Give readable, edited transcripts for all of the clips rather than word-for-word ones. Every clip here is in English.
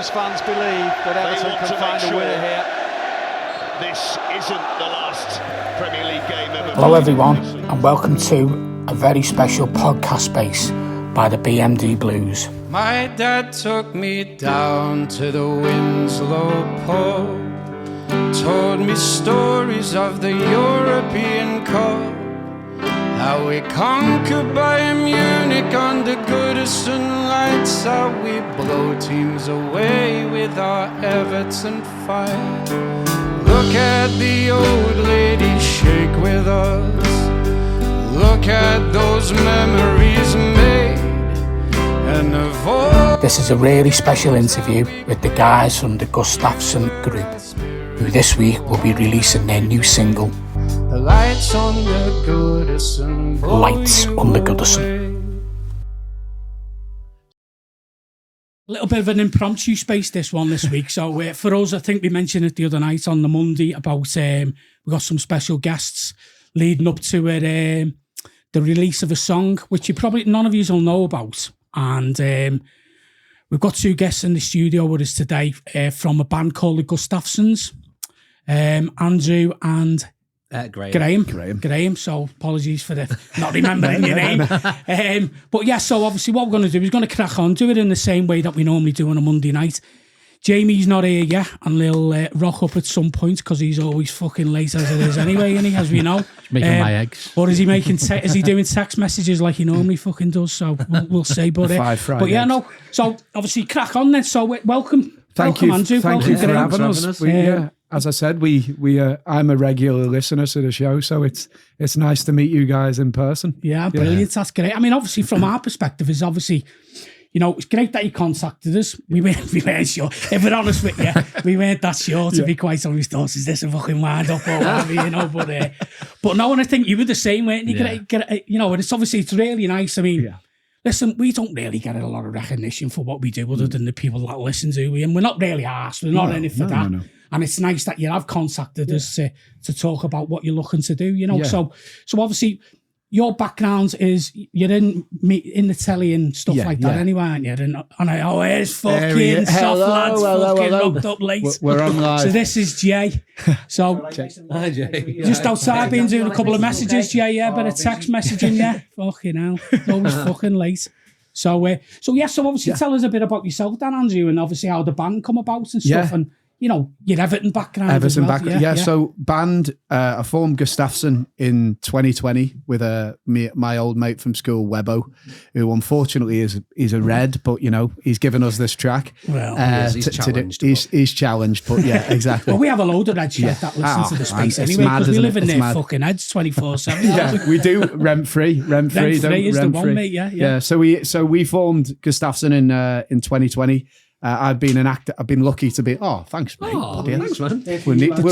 Blues fans believe that Everton can find a winner here. This isn't the last Premier League game ever. Hello everyone, and welcome to a very special podcast space by the BMD Blues. My dad took me down to the Winslow pub, told me stories of the European Cup, how we conquered Bayern Munich under Goodison lights, how we blow teams away with our Everton fight. Look at the old lady shake with us, look at those memories made, and of all. This is a really special interview with the guys from the Gustaffson group, who this week will be releasing their new single, The lights on the Goodison. Lights on the Goodison. A little bit of an impromptu space this week. So for us, I think we mentioned it the other night on the Monday about we got some special guests leading up to it, the release of a song which you probably none of you will know about, and we've got two guests in the studio with us today from a band called the Gustaffsons, Andrew and Graham. So apologies for the not remembering your name. But yeah, so obviously what we're going to do is going to crack on, do it in the same way that we normally do on a Monday night. Jamie's not here yet, and he'll rock up at some point because he's always fucking late as it is anyway, isn't he, as we know. Making my eggs. Or is he making is he doing text messages like he normally fucking does? So we'll see. But yeah, no. So obviously crack on then. So welcome. Thank you, Andrew. Thank you for having us. As I said, I'm a regular listener to the show, so it's nice to meet you guys in person. Yeah, brilliant. That's great. I mean, obviously, from our perspective, is obviously, it's great that you contacted us. We weren't sure. If we're honest with you, we weren't that sure, to be quite honest. Thought, is this a fucking wind up or whatever, But no, and I think you were the same, weren't you? And it's obviously, it's really nice. I mean, listen, we don't really get a lot of recognition for what we do other than the people that listen to we, and we're not really asked. We're not in it for that. No. And it's nice that you have contacted us to talk about what you're looking to do, So obviously, your background is you're in the telly and stuff like that anyway, aren't you? And here's fucking soft lads fucking rocked up late. We're on live. So this is Jay. So Hi, Jay. Just outside, been doing a couple of messages, Jay, bit of text messaging, Fucking hell. Always fucking late. So obviously tell us a bit about yourself, Dan, Andrew, and obviously how the band come about and stuff, and your Everton background. Everton background, So band, I formed Gustaffson in 2020 with my old mate from school, Webbo, who unfortunately is a red, but he's given us this track. Well, he's challenged. He's challenged, but yeah, exactly. Well, we have a load of red shit that listen to the space anyway, because we live in their fucking heads 24/7. Yeah, we do rent free. Rent free is the one, mate. Yeah. So we formed Gustaffson in 2020. I've been an actor. I've been lucky to be. Oh, thanks, mate. Oh, thanks, man. We'll need the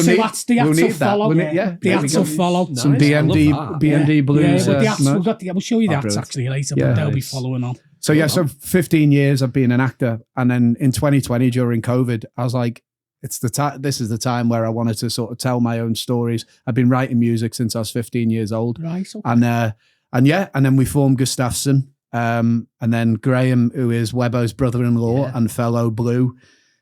follow. The acts will follow. Nice. Some BMD Blues. We'll show you the acts actually later, but they'll be following on. So so 15 years I've been an actor, and then in 2020 during COVID, I was like, this is the time where I wanted to sort of tell my own stories. I've been writing music since I was 15 years old, right? Okay. And then we formed Gustaffson. And then Graham, who is Webbo's brother-in-law and fellow Blue,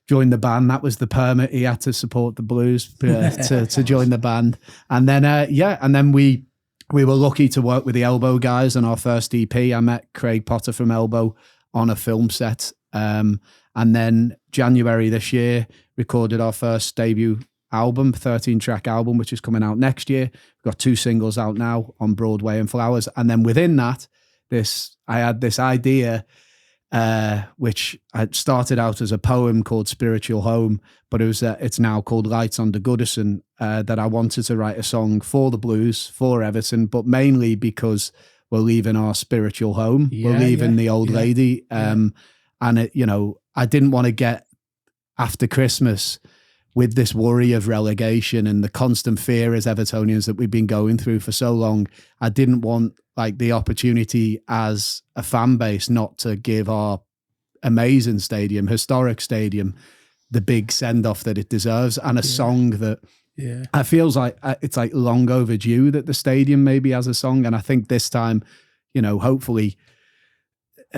joined the band. That was the permit he had to support the Blues to join the band. And then we were lucky to work with the Elbow guys on our first EP. I met Craig Potter from Elbow on a film set. And then January this year, recorded our first debut album, 13-track album, which is coming out next year. We've got 2 singles out now on Broadway and Flowers. And then within that, I had this idea, which I started out as a poem called Spiritual Home, but it's now called Lights Under Goodison, that I wanted to write a song for the Blues, for Everton, but mainly because we're leaving our spiritual home. We're leaving the old lady. And I didn't want to get after Christmas with this worry of relegation and the constant fear as Evertonians that we've been going through for so long. I didn't want the opportunity as a fan base not to give our amazing stadium, historic stadium, the big send off that it deserves, and a song that I feels like it's long overdue that the stadium maybe has a song. And I think this time, hopefully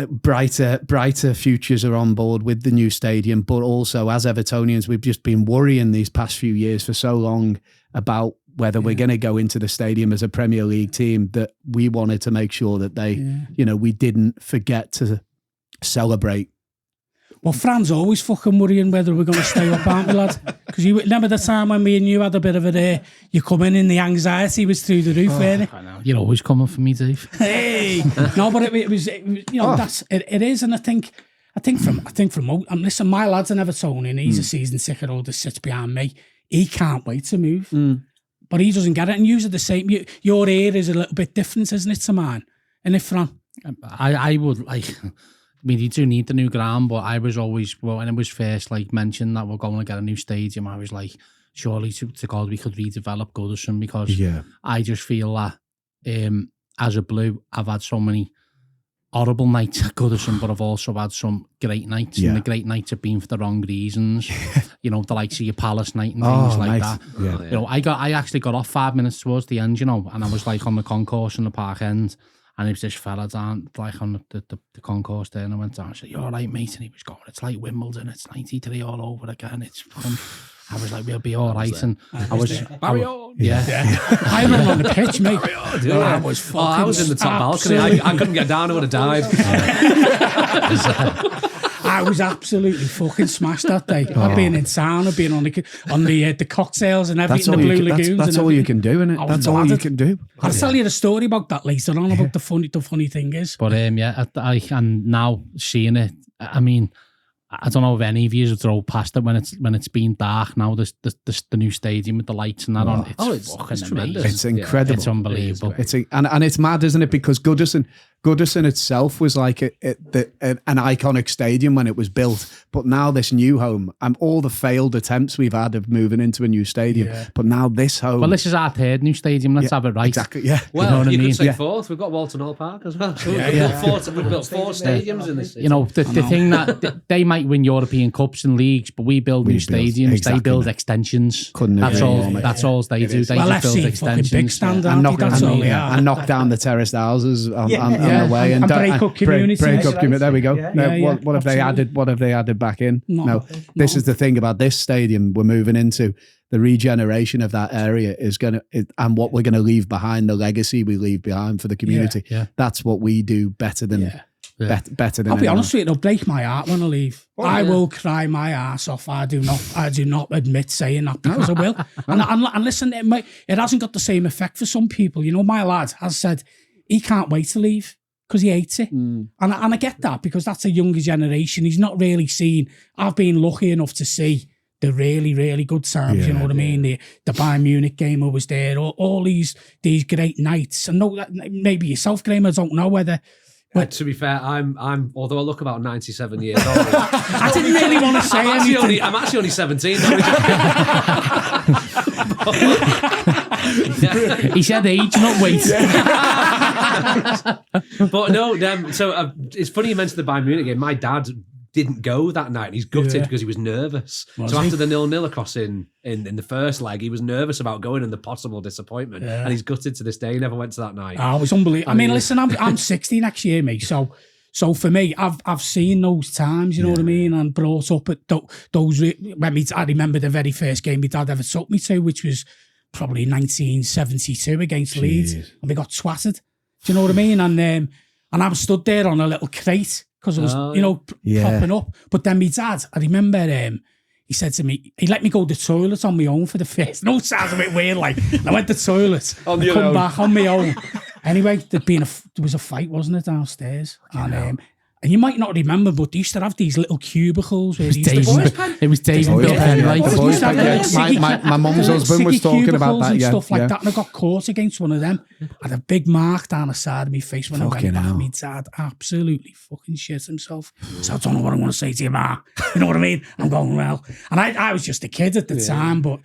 brighter futures are on board with the new stadium, but also as Evertonians, we've just been worrying these past few years for so long about whether we're going to go into the stadium as a Premier League team, that we wanted to make sure that we didn't forget to celebrate. Well, Fran's always fucking worrying whether we're going to stay up, aren't we, lad? Because you remember the time when me and you had a bit of a day, you come in and the anxiety was through the roof, weren't it? I know. You're always coming for me, Dave. Hey, no, but it was it is, and I think from listen, my lad's an Evertonian, he's a season ticket holder, sits behind me. He can't wait to move, but he doesn't get it, and you're the same. Your ear is a little bit different, isn't it, to mine? And if Fran, I would like. I mean, you do need the new ground, but I was always, when it was first mentioned that we're going to get a new stadium, I was like, surely to God we could redevelop Goodison, because I just feel that as a Blue, I've had so many horrible nights at Goodison, but I've also had some great nights, and the great nights have been for the wrong reasons. The likes of your Palace night and things like that. Yeah. I actually got off 5 minutes towards the end, and I was on the concourse in the Park End. And it was this fella down, on the concourse there, and I went down and said, "You're all right, mate?" And he was going, "It's like Wimbledon, it's 93 all over again. It's fun." I was like, "We'll be all right." And I was, carry on. Yeah. I ran on the pitch, mate. I was fucking I was in the top balcony. I couldn't get down, I would have died. I was absolutely fucking smashed that day. I've been in town, I've been on the cocktails and everything, the Blue Lagoons. That's all you can do, innit? That's all you can do. I'll tell you the story about that later on, about the funny thing is. But and now seeing it, I mean, I don't know if any of you have drove past it when it's been dark now. The new stadium with the lights and that on. It's fucking tremendous. It's incredible. It's unbelievable. And it's mad, isn't it? Because Goodison itself was like an iconic stadium when it was built, but now this new home and all the failed attempts we've had of moving into a new stadium, but now this home. Well, this is our third new stadium. Let's have it right. Exactly. Yeah. Well, you know what I mean? could say fourth. We've got Walton Hall Park as well. So we've built four stadiums in this city. The thing that they might win European Cups and leagues, but we build new stadiums. Exactly. They build extensions. That's all they do. They just build extensions. Big stand, and knock down the terraced houses on the way and break up communities. There we go. What have they added? What have they added back in? No. This is the thing about this stadium we're moving into. The regeneration of that area is and what we're going to leave behind, the legacy we leave behind for the community. That's what we do better than. Better than I'll be anyone. honest with you, it'll break my heart when I leave. I will cry my ass off. I do not admit saying that, because I will. And listen, it hasn't got the same effect for some people. My lad has said he can't wait to leave because he hates it. And I get that, because that's a younger generation. He's not really seen. I've been lucky enough to see the really, really good times, you know what I mean? The Bayern Munich game I was there, all these great nights. And maybe yourself, Graham, I don't know whether... But to be fair, I'm although I look about 97 years old. I didn't really want to say anything. I'm actually only 17. He said age, not weight. But no, so it's funny you mentioned the Bayern Munich game. My dad didn't go that night, and he's gutted because he was nervous. After the 0-0 across in the first leg, he was nervous about going and the possible disappointment, and he's gutted to this day. He never went to that night. Oh, it was unbelievable. I mean, listen, I'm 60 next year, mate. So for me, I've seen those times, you know what I mean, and brought up at those. I remember the very first game my dad ever took me to, which was probably 1972 against Leeds, and we got twatted. Do you know what I mean? And I was stood there on a little crate, because it was, propping up. But then my dad, I remember, he said to me, he let me go to the toilet on my own for the first. No, it sounds a bit weird, like. I went to the toilet, I come back on my own. Anyway, there was a fight, wasn't it, downstairs? And you might not remember, but they used to have these little cubicles where it was Dave and Bill Penright. My mum's husband was talking about that, and stuff like that, and I got caught against one of them. I had a big mark down the side of my face when I went back. My dad absolutely fucking shit himself. So I don't know what I want to say to you, Ma. You know what I mean? I'm going, well. And I was just a kid at the time, but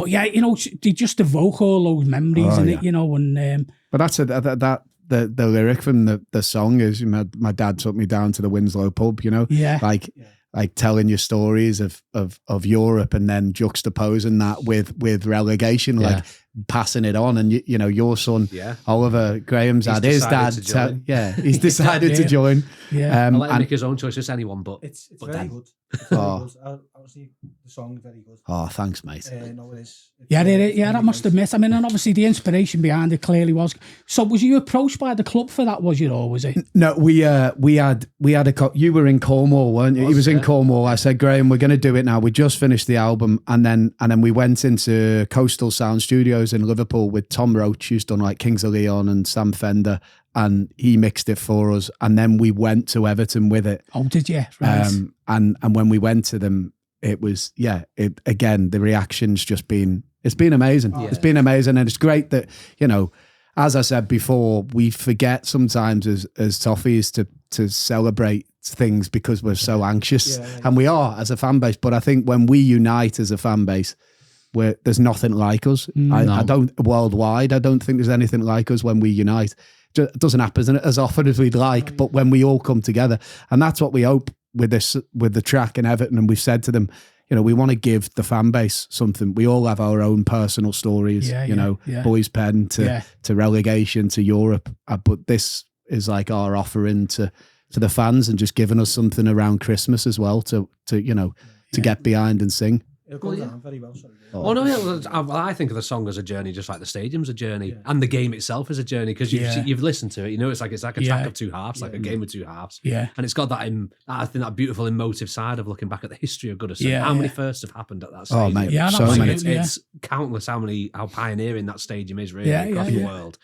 yeah, they just evoke all those memories in it, and... But that's the lyric from the song is, my dad took me down to the Winslow pub, like telling you stories of Europe, and then juxtaposing that with relegation. Like passing it on, and you know your son Oliver Graham's had his dad. He's decided to join. Yeah, I'll let him make his own choice. Just anyone, but it's but very then. good. It's very good. Obviously, the song very good. Oh, thanks, mate. No, it is. I must admit. I mean, and obviously the inspiration behind it clearly was. So, was you approached by the club for that? Was you, or was it? No, we had you were in Cornwall, weren't you? He was in Cornwall. I said, Graham, we're going to do it now. We just finished the album, and then we went into Coastal Sound Studios in Liverpool with Tom Roach, who's done like Kings of Leon and Sam Fender, and he mixed it for us. And then we went to Everton with it. Oh, did you? Right. And when we went to them, it was again, the reaction's just been, it's been amazing. It's been amazing, and it's great that, you know, as I said before, we forget sometimes as Toffees to celebrate things because we're so anxious, and we are as a fan base. But I think when we unite as a fan base, there's nothing like us. I don't worldwide. I don't think there's anything like us when we unite. It doesn't happen as often as we'd like, but when we all come together, and that's what we hope with the track in Everton. And we've said to them, you know, we want to give the fan base something. We all have our own personal stories, Boys Pen to relegation to Europe. But this is like our offering to the fans, and just giving us something around Christmas as well to get behind and sing. It'll go down very well. Oh no, I think of the song as a journey, just like the stadium's a journey, and the game itself is a journey, because you've listened to it. You know, it's like a track of two halves, like a game of two halves. Yeah, and it's got that I think that beautiful emotive side of looking back at the history of Goodison. Yeah, how many firsts have happened at that stadium? Oh mate, so many. It's countless. How pioneering that stadium is really across the world.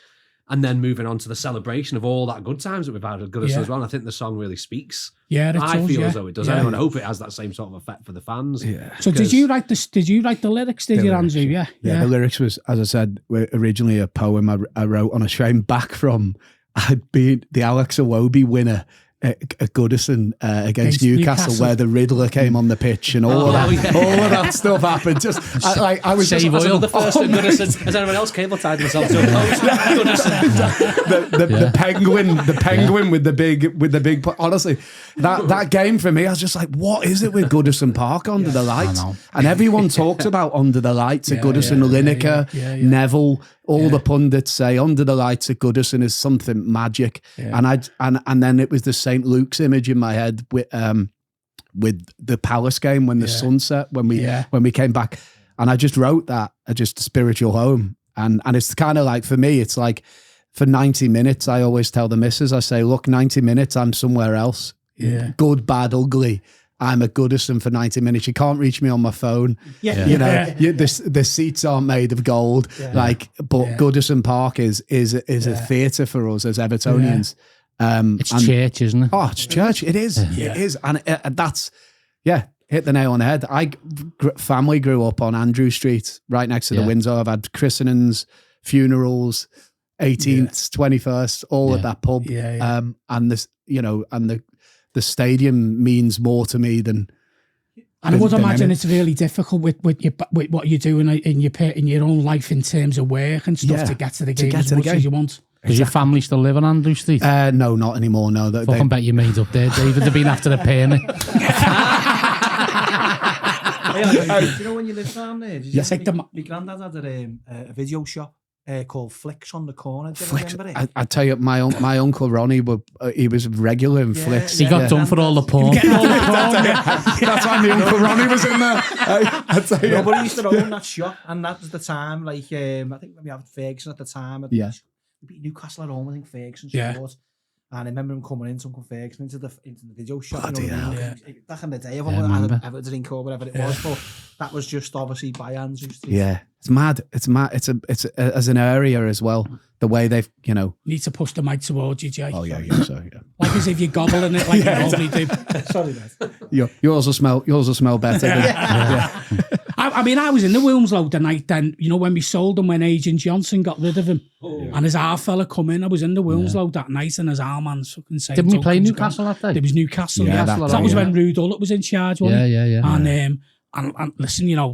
And then moving on to the celebration of all that good times that we've had at Goodison as well. And I think the song really speaks. Yeah, I feel as though it does. And I hope it has that same sort of effect for the fans. Yeah. So did you write the lyrics? Did you, Andrew? Yeah. The lyrics was, as I said, originally a poem I wrote on a train back from. I'd been the Alex Iwobi winner at Goodison against Newcastle, where the Riddler came on the pitch and all of that stuff happened. Just I was Save just oil. The first in Goodison. Has anyone else cable tied themselves to a post? the penguin with the big. Honestly, that game for me, I was just like, what is it with Goodison Park under the lights? And everyone talks about under the lights at Goodison. Lineker, Neville. All the pundits say under the lights at Goodison is something magic, and then it was the St. Luke's image in my head with the Palace game when the sun set, when we came back, and I just wrote that just a spiritual home, and it's kind of like, for me, it's like for 90 minutes, I always tell the missus, I say, look, 90 minutes, I'm somewhere else, good, bad, ugly. I'm at Goodison for 90 minutes. You can't reach me on my phone. The seats aren't made of gold. But Goodison Park is a theatre for us as Evertonians. It's church, isn't it? Oh, it's church. It is. It is. And that's, hit the nail on the head. Family grew up on Andrew Street, right next to the Windsor. I've had christenings, funerals, 18th, 21st, all at that pub. And this, the stadium means more to me than. And I would imagine it's really difficult with what you're doing in your own life in terms of work and stuff to get to the game as much as you want. Does your family still live on Andrew Street? No, not anymore. No, fucking bet you made up there, David. They've been after the penny. Do you know when you lived down there? My granddad had a video shop called Flicks on the corner. Do you remember it? I tell you, my uncle Ronnie, he was regular in Flicks. He got done for all the porn. That's why my uncle Ronnie was in there. I tell you. Nobody used to own that shop, and that was the time. Like I think we had Ferguson at the time. We beat Newcastle at home. I think Ferguson scored. And I remember him coming in, Uncle Ferguson, into the video shop. Back in the day, Everton drink or whatever it was, but that was just obviously by Andrew Street. Yeah, it's mad. It's mad. It's as an area as well. The way they've, need to push the mic towards you, Jay. Oh yeah. Like as if you're gobbling it like you normally do. Sorry, mate. Yours will smell better. I mean, I was in the Wilmslow the night then, when we sold him, when Agent Johnson got rid of him. And his our fella come in, I was in the Wilmslow that night, and his our man's fucking saying, didn't we play Newcastle that day? There was Newcastle. That was when Rue Dullett was in charge, wasn't he? And listen, I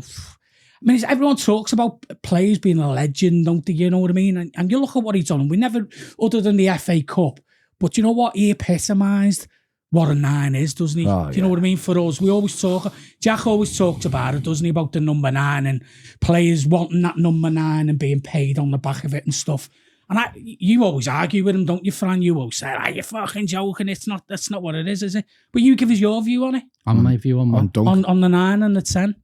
mean, everyone talks about players being a legend, don't they? You know what I mean? And you look at what he's done. We never, other than the FA Cup, but you know what? He epitomised what a 9 is, doesn't he? Oh, Do you know what I mean? For us, we always talk. Jack always talks about it, doesn't he? About the number 9 and players wanting that number 9 and being paid on the back of it and stuff. And you always argue with him, don't you, Fran? You always say, "Are you fucking joking? That's not what it is it?" But you give us your view on it. On my view on what? On the 9 and the 10,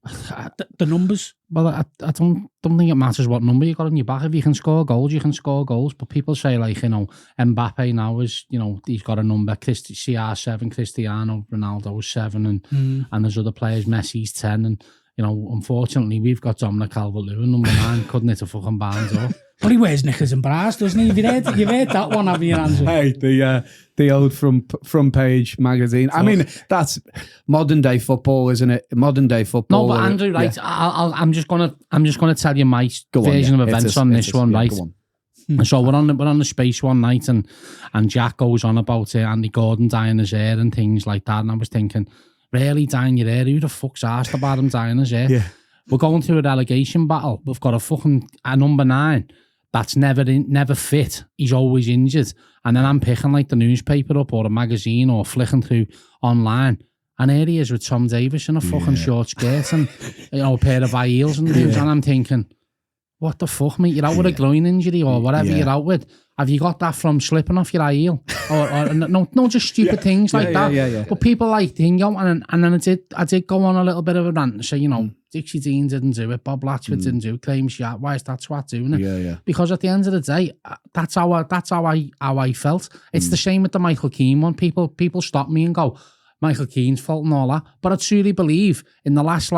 the numbers. Well, I don't think it matters what number you got on your back. If you can score goals, you can score goals. But people say, like, you know, Mbappe now is, you know, he's got a number. CR7, Cristiano Ronaldo's 7, and there's other players. Messi's 10, and you know, unfortunately, we've got Dominic Calvert-Lewin, number 9, couldn't hit a fucking barn door. Well, he wears knickers and bras, doesn't he? You've heard that one, haven't you, Andrew? Hey, the old front page magazine. I mean, that's modern day football, isn't it? Modern day football. No, but Andrew, right? Yeah. I'm just gonna tell you my version of events on this one, right? So we're on the space one night, and Jack goes on about Andy Gordon dyeing his hair and things like that, and I was thinking, really, dyeing your hair? Who the fuck's asked about him dyeing his hair? Yeah. We're going through a relegation battle. We've got a number 9 that's never fit. He's always injured. And then I'm picking like the newspaper up or a magazine or flicking through online. And here he is with Tom Davis in a fucking short skirt and, you know, a pair of high heels and boots. And I'm thinking, what the fuck, mate? You're out with a groin injury or whatever you're out with. Have you got that from slipping off your high heel? or no, just stupid things like that. Yeah. But people like Dingo, and then I did go on a little bit of a rant and say, you know, Dixie Dean didn't do it, Bob Latchford didn't do it, Claim Sharp, why is that twat doing it? Yeah. Because at the end of the day, that's how I felt. It's the same with the Michael Keane one. People stop me and go, Michael Keane's fault and all that. But I truly believe in the last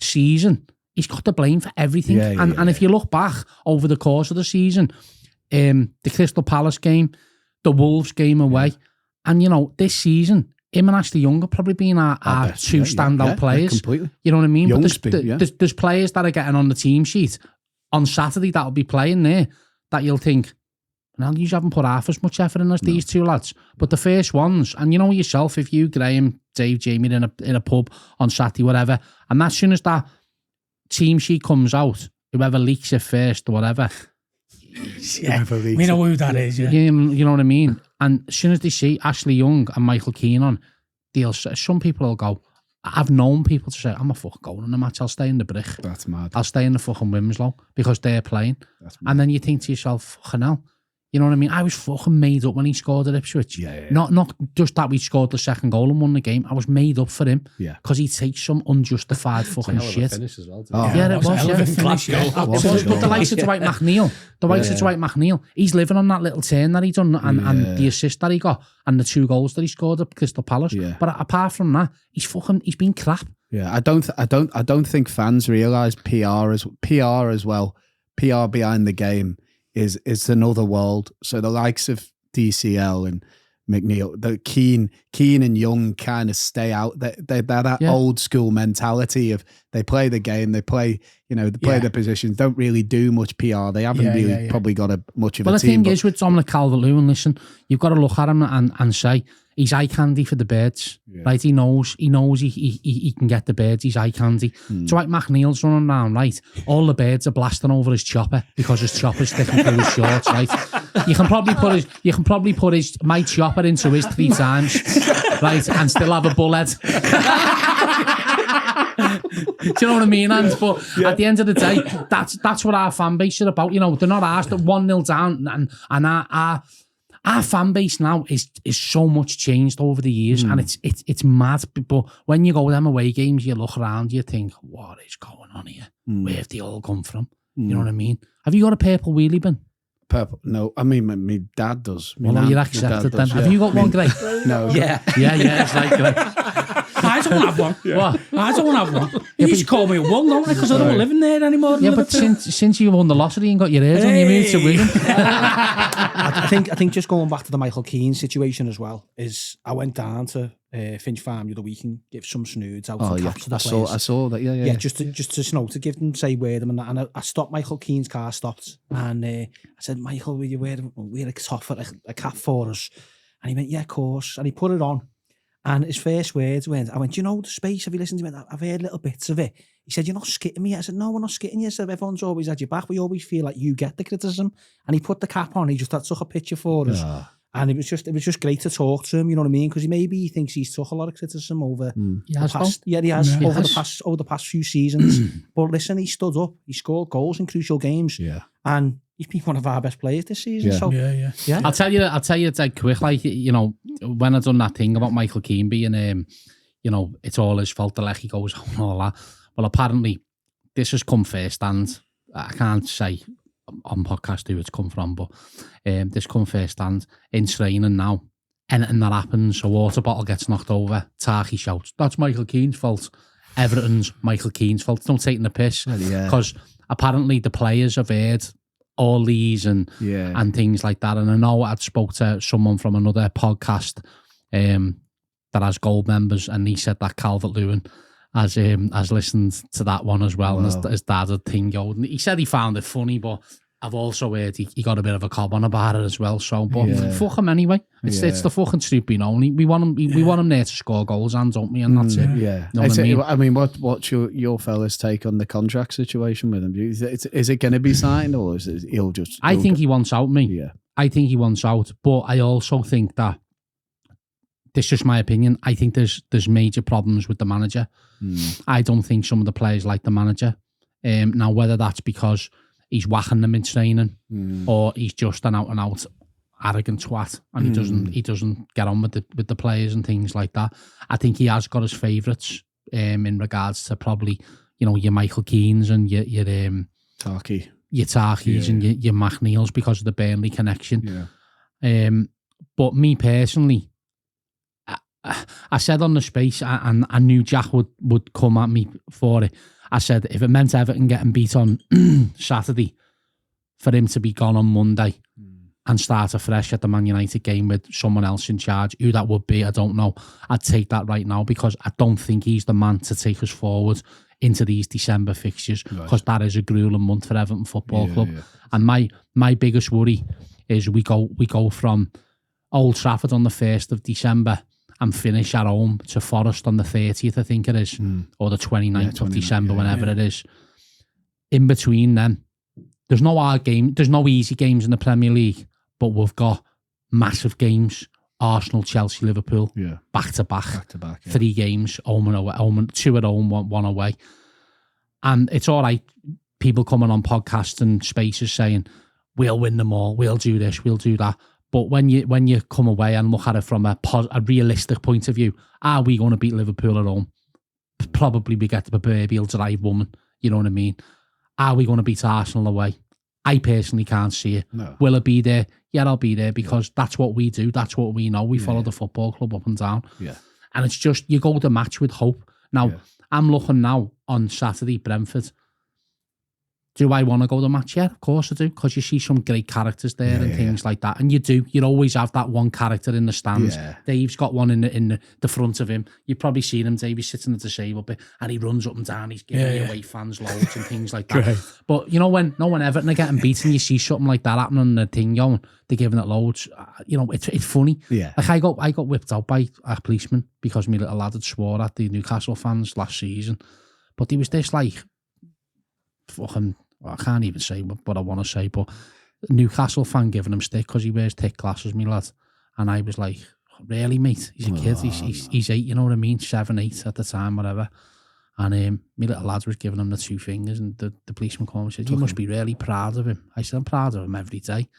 season, he's got the blame for everything. And if you look back over the course of the season, the Crystal Palace game, the Wolves game away, and you know, this season, him and Ashley Young have probably been our two standout players. Completely. You know what I mean? But there's players that are getting on the team sheet on Saturday that'll be playing there that you'll think, well, you haven't put half as much effort in as these two lads. But the first ones, and you know yourself, if you, Graham, Dave, Jamie in a pub on Saturday, whatever, and as soon as that team sheet comes out, whoever leaks it first or whatever, we know who that is. You know what I mean? And as soon as they see Ashley Young and Michael Keane on, some people will go, I've known people to say, I'm a fucking going in the match, I'll stay in the Brick. That's mad. I'll stay in the fucking Winslow because they're playing. And then you think to yourself, fucking hell. You know what I mean? I was fucking made up when he scored at Ipswich. Not just that we scored the second goal and won the game. I was made up for him. Because he takes some unjustified fucking shit. Finish as well. It was. But the likes of Dwight McNeil, he's living on that little turn that he done and the assist that he got and the 2 goals that he scored at Crystal Palace. But apart from that, he's been crap. Yeah, I don't think fans realise PR as well. PR behind the game is another world. So the likes of DCL and McNeil, the Keane and Young kind of stay out. They're that old school mentality of they play the game, they play their positions, don't really do much PR. They haven't probably got much of a team. Well, the thing is with Dominic Calvert-Lewin, listen, you've got to look at him and say, he's eye candy for the birds, right? He knows he can get the birds. He's eye candy. Dwight McNeil's running around, right? All the birds are blasting over his chopper because his chopper's sticking through his shorts, right? You can probably put his my chopper into his 3 times, right, and still have a bullet. Do you know what I mean? But at the end of the day, that's what our fan base are about. You know, they're not asked at 1-0 down, and our fan base now is so much changed over the years, and it's mad. But when you go to them away games, you look around, you think, what is going on here? Where have they all come from? You know what I mean? Have you got a purple wheelie bin? Purple? No, I mean my dad does. You're accepted then. Have you got one, Greg? No. Yeah, it's like Greg. I don't have one. What? I don't have one. You just call me one, don't I? Because I don't live in there anymore. Yeah, but since you won the lottery and got your ears on, you moved to Wigan. I think just going back to the Michael Keane situation as well, is I went down to Finch Farm the other week and give some snoods out for caps to the players. I saw that. Yeah. Just to give them, say where them, and I stopped Michael Keane's car, stopped, and I said, Michael, will you wear a top for a cap for us? And he went, yeah, of course. And he put it on. And his first words went, I went, do you know the space? Have you listened to it? I've heard little bits of it. He said, you're not skitting me. I said, no, we're not skitting you. I said, everyone's always had your back. We always feel like you get the criticism. And he put the cap on. He just took a picture for us. And it was just great to talk to him, you know what I mean? Because he thinks he's took a lot of criticism over the past. Yeah, he has over the past few seasons. But listen, he stood up. He scored goals in crucial games. Yeah, and he's been one of our best players this season. Yeah. So yeah. I'll tell you dead quick. Like, you know, when I done that thing about Michael Keane being, you know, it's all his fault. The lecky goes on and all that. Well, apparently, this has come first, and I can't say on podcast who it's come from, but this come first hand in training now. Anything that happens, a water bottle gets knocked over, Tarky shouts, "That's Michael Keane's fault." Everton's Michael Keane's fault. Don't take the piss, because apparently the players have heard all these and things like that. And I know I'd spoke to someone from another podcast that has gold members, and he said that Calvert-Lewin has listened to that one as well, and his dad had thing going. He said he found it funny, but I've also heard he got a bit of a cob on about it as well. So, but fuck him anyway. It's the fucking stupid only. We want him there to score goals, and don't we? And that's it. Yeah. Know what I mean, what's your fella's take on the contract situation with him? Is it going to be signed, or is it, he'll just? I think he wants out. Yeah. I think he wants out, but I also think that. This is just my opinion. I think there's major problems with the manager. I don't think some of the players like the manager. Now, whether that's because he's whacking them in training or he's just an out and out arrogant twat and he doesn't get on with the players and things like that. I think he has got his favourites in regards to probably, you know, your Michael Keanes and your Tarky. Your Tarkies and your McNeils because of the Burnley connection. But me personally, I said on the space, and I knew Jack would come at me for it. I said, if it meant Everton getting beat on Saturday, for him to be gone on Monday and start afresh at the Man United game with someone else in charge, who that would be, I don't know. I'd take that right now, because I don't think he's the man to take us forward into these December fixtures, because that is a grueling month for Everton Football Club. Yeah. And my biggest worry is we go from Old Trafford on the 1st of December and finish at home to Forest on the 30th, I think it is, or the 29th of December, whenever it is. In between then, there's no hard game, there's no easy games in the Premier League, but we've got massive games. Arsenal, Chelsea, Liverpool, back to back. 3 games, home and away, 2 at home, 1 away. And it's all right, people coming on podcasts and spaces saying, we'll win them all, we'll do this, we'll do that. But when you come away and look at it from a realistic point of view, are we going to beat Liverpool at home? Probably we get the proverbial drive woman, you know what I mean? Are we going to beat Arsenal away? I personally can't see it. No. Will it be there? Yeah, I'll be there, because that's what we do. That's what we know. We follow the football club up and down. Yeah. And it's just, you go to match with hope. Now, I'm looking now on Saturday, Brentford. Do I want to go to the match? Yeah, of course I do, because you see some great characters there and things like that. And you do. You always have that one character in the stands. Yeah. Dave's got one in the front of him. You've probably seen him, Dave. He's sitting at the disabled bit and he runs up and down. He's giving away fans loads and things like that. Right. But you know, when Everton are getting beaten, you see something like that happening and the thing going, they're giving it loads. You know, it's funny. Yeah. Like I got whipped out by a policeman because my little lad had swore at the Newcastle fans last season. But there was this like fucking... Well, I can't even say what I want to say, but Newcastle fan giving him stick because he wears thick glasses, me lad. And I was like, really, mate? He's a kid. He's 8, you know what I mean? 7, 8 at the time, whatever. And my little lad was giving him the 2 fingers, and the policeman called me and said, you must be really proud of him. I said, I'm proud of him every day.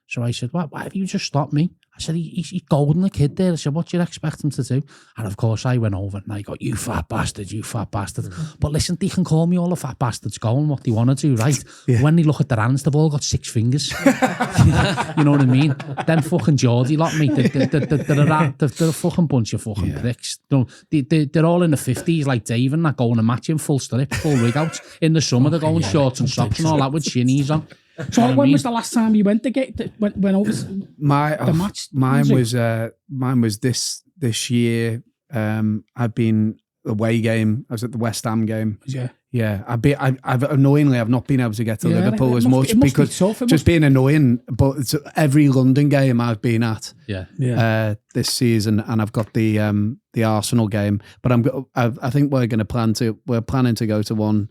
So I said, why have you just stopped me? I said, he's golden, the kid there. I said, what do you expect him to do? And of course, I went over and I got, you fat bastard, you fat bastard. But listen, they can call me all the fat bastards going what they want to do, right? Yeah. When they look at their hands, they've all got 6 fingers. You know what I mean? Them fucking Geordie lot, mate. They're a fucking bunch of fucking pricks. They're all in the 50s, like Dave, and that going to match in full strip, full rig out. In the summer, they're going shorts and socks and all that with shinnies on. So when was the last time you went to get when over the match? Mine was this year. I've been away game. I was at the West Ham game. Yeah. I've annoyingly I've not been able to get to Liverpool as much because just being annoying. But it's every London game I've been at. This season, and I've got the Arsenal game. But I think we're planning to go to one.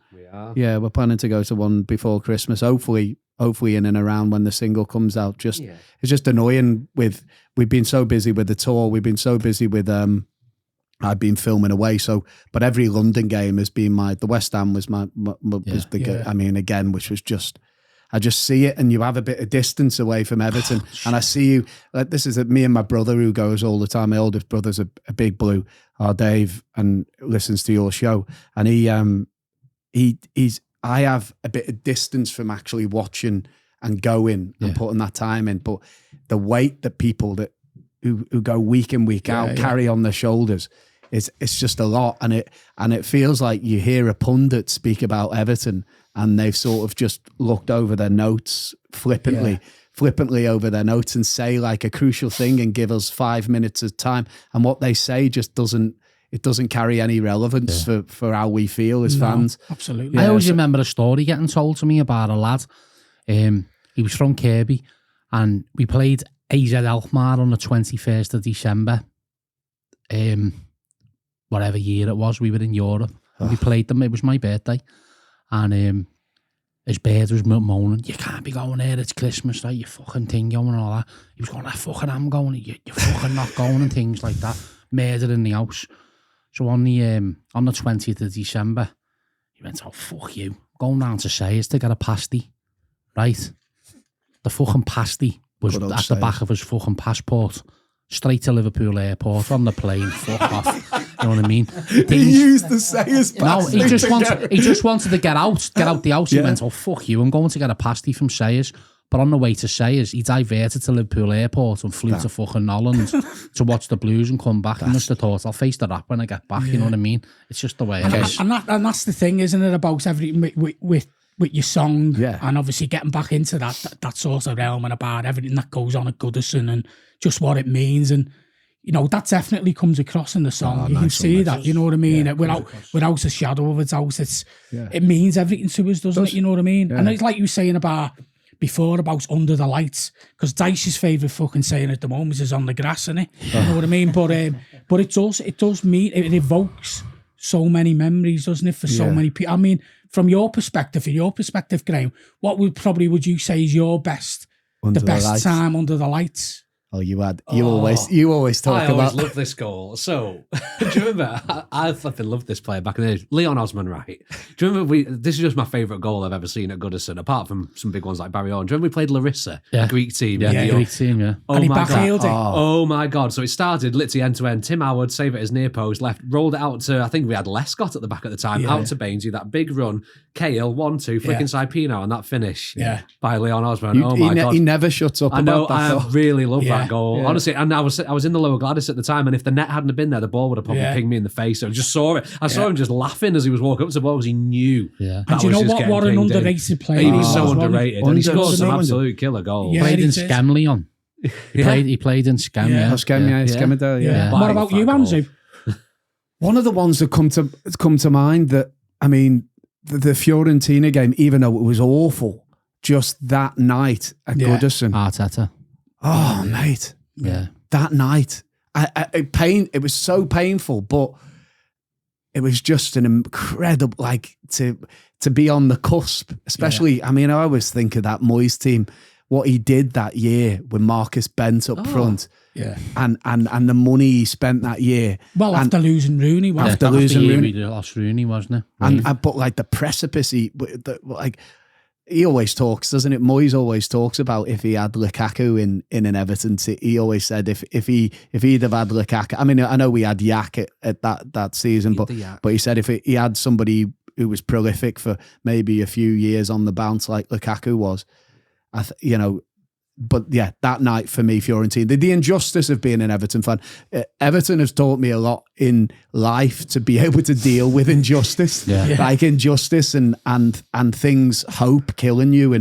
Yeah, we're planning to go to one before Christmas. Hopefully hopefully in and around when the single comes out. It's just annoying we've been so busy with the tour. We've been so busy with, I've been filming away. But every London game has been the West Ham was I mean, again, which was just, I just see it, and you have a bit of distance away from Everton, and I see you. This is me and my brother who goes all the time. My oldest brother's a big blue, our Dave, and listens to your show, and I have a bit of distance from actually watching and going and putting that time in. But the weight that people who go week in, week out carry on their shoulders, it's just a lot. And it feels like you hear a pundit speak about Everton and they've sort of just looked over their notes flippantly over their notes and say like a crucial thing and give us 5 minutes of time. And what they say just doesn't carry any relevance for how we feel as fans. Absolutely. I always remember a story getting told to me about a lad. He was from Kirby, and we played AZ Alkmaar on the 21st of December. Whatever year it was, we were in Europe. And we played them. It was my birthday. And his bird was moaning, "You can't be going there, it's Christmas, right? You fucking thing going and all that." He was going, "I fucking am going, you're fucking not going," and things like that. Murder in the house. So on the 20th of December, he went, "Oh, fuck you. Going down to Sayers to get a pasty." Right? The fucking pasty was at the back of his fucking passport. Straight to Liverpool Airport on the plane. Fuck off. You know what I mean? He used the Sayers pasty. No, he just wanted to get out the house. He went, "Oh, fuck you. I'm going to get a pasty from Sayers." But on the way to Sayers, he diverted to Liverpool Airport and flew to fucking Holland to watch the Blues and come back. He must have thought, "I'll face the rap when I get back." You know what I mean? It's just the way it is. And that's the thing, isn't it, about everything with your song, and obviously getting back into that sort of realm and about everything that goes on at Goodison and just what it means, and you know that definitely comes across in the song. You can see that, you know what I mean. Without a shadow of a doubt, it means everything to us, doesn't it? You know what I mean? And it's like you were saying about before about Under the Lights, because Dyche's favourite fucking saying at the moment is "on the grass," innit? You know what I mean? But it does mean it evokes so many memories, doesn't it, for so many people? I mean, from your perspective, Graham, what would you say is your best, the best time under the lights? Oh, you always talk about. I always love this goal. So, do you remember? I flipping loved this player back in the day. Leon Osman, right? Do you remember? This is just my favourite goal I've ever seen at Goodison, apart from some big ones like Barry Owen. Do you remember we played Larissa, a Greek team? Greek team, yeah. Oh, and he my backheeled it. Oh my God. So it started literally end to end. Tim Howard, save it as near post, left, rolled it out to, I think we had Lescott at the back at the time, out to Bainesy, that big run, Cahill, 1-2, flick inside Pino, and that finish by Leon Osman. Oh my God. He never shuts up. I know, about that. I really love that goal. Honestly, and I was in the lower Gladys at the time, and if the net hadn't been there, the ball would have probably pinged me in the face. So I just saw it. I saw him just laughing as he was walking up to the ball because he knew. Yeah. And do you know what an underrated player he is? So underrated. And he scored some absolute killer goals. He played in Scam, Leon. He played in Scam, Scam. What about you, Andrew? One of the ones that come to mind that, I mean, the Fiorentina game, even though it was awful, just that night at Goodison. Arteta. Oh, mate. Yeah. That night. It was so painful, but it was just an incredible, like, to be on the cusp, especially, I mean, I always think of that Moyes team, what he did that year with Marcus Bent up front. Yeah. And the money he spent that year. Well, after losing Rooney. After losing Rooney. Lost Rooney, wasn't it? But like the precipice, he always talks, doesn't it? Moyes always talks about if he had Lukaku in an Everton. He always said if he'd have had Lukaku. I mean, I know we had Yak at that season, but he said if he had somebody who was prolific for maybe a few years on the bounce like Lukaku was, But yeah, that night for me, Fiorentina, the injustice of being an Everton fan. Everton has taught me a lot in life to be able to deal with injustice, like injustice and things, hope killing you,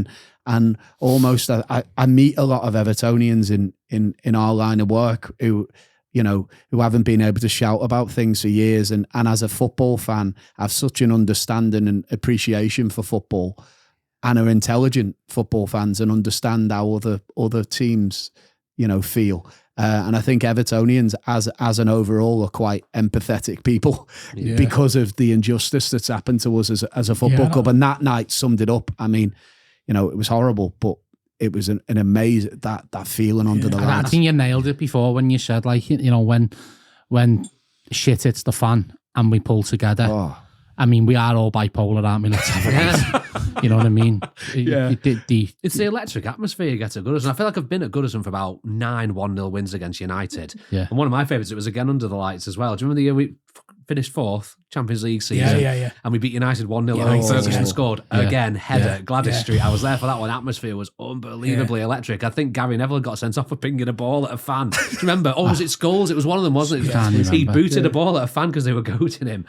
and almost I meet a lot of Evertonians in our line of work who haven't been able to shout about things for years, and as a football fan, I have such an understanding and appreciation for football. And are intelligent football fans and understand how other teams, feel. And I think Evertonians, as an overall, are quite empathetic people because of the injustice that's happened to us as a football club. And that night summed it up. I mean, you know, it was horrible, but it was an amazing, that feeling under the lads. I think you nailed it before when you said, like, you know, when shit hits the fan and we pull together. Oh. I mean, we are all bipolar, aren't we? Let's have it. You know what I mean? Yeah. It's the electric atmosphere you get at Goodison. I feel like I've been at Goodison for about 9 1-0 wins against United. Yeah. And one of my favourites, it was again under the lights as well. Do you remember the year we finished 4th, Champions League season? Yeah. And we beat United 1-0 Yeah, and oh, Ferguson yeah. scored again, header at Gladys Street. I was there for that one. Atmosphere was unbelievably electric. I think Gary Neville got sent off for pinging a ball at a fan. Do you remember? Oh, was it Scholes? It was one of them, wasn't it? He booted a ball at a fan because they were goating him.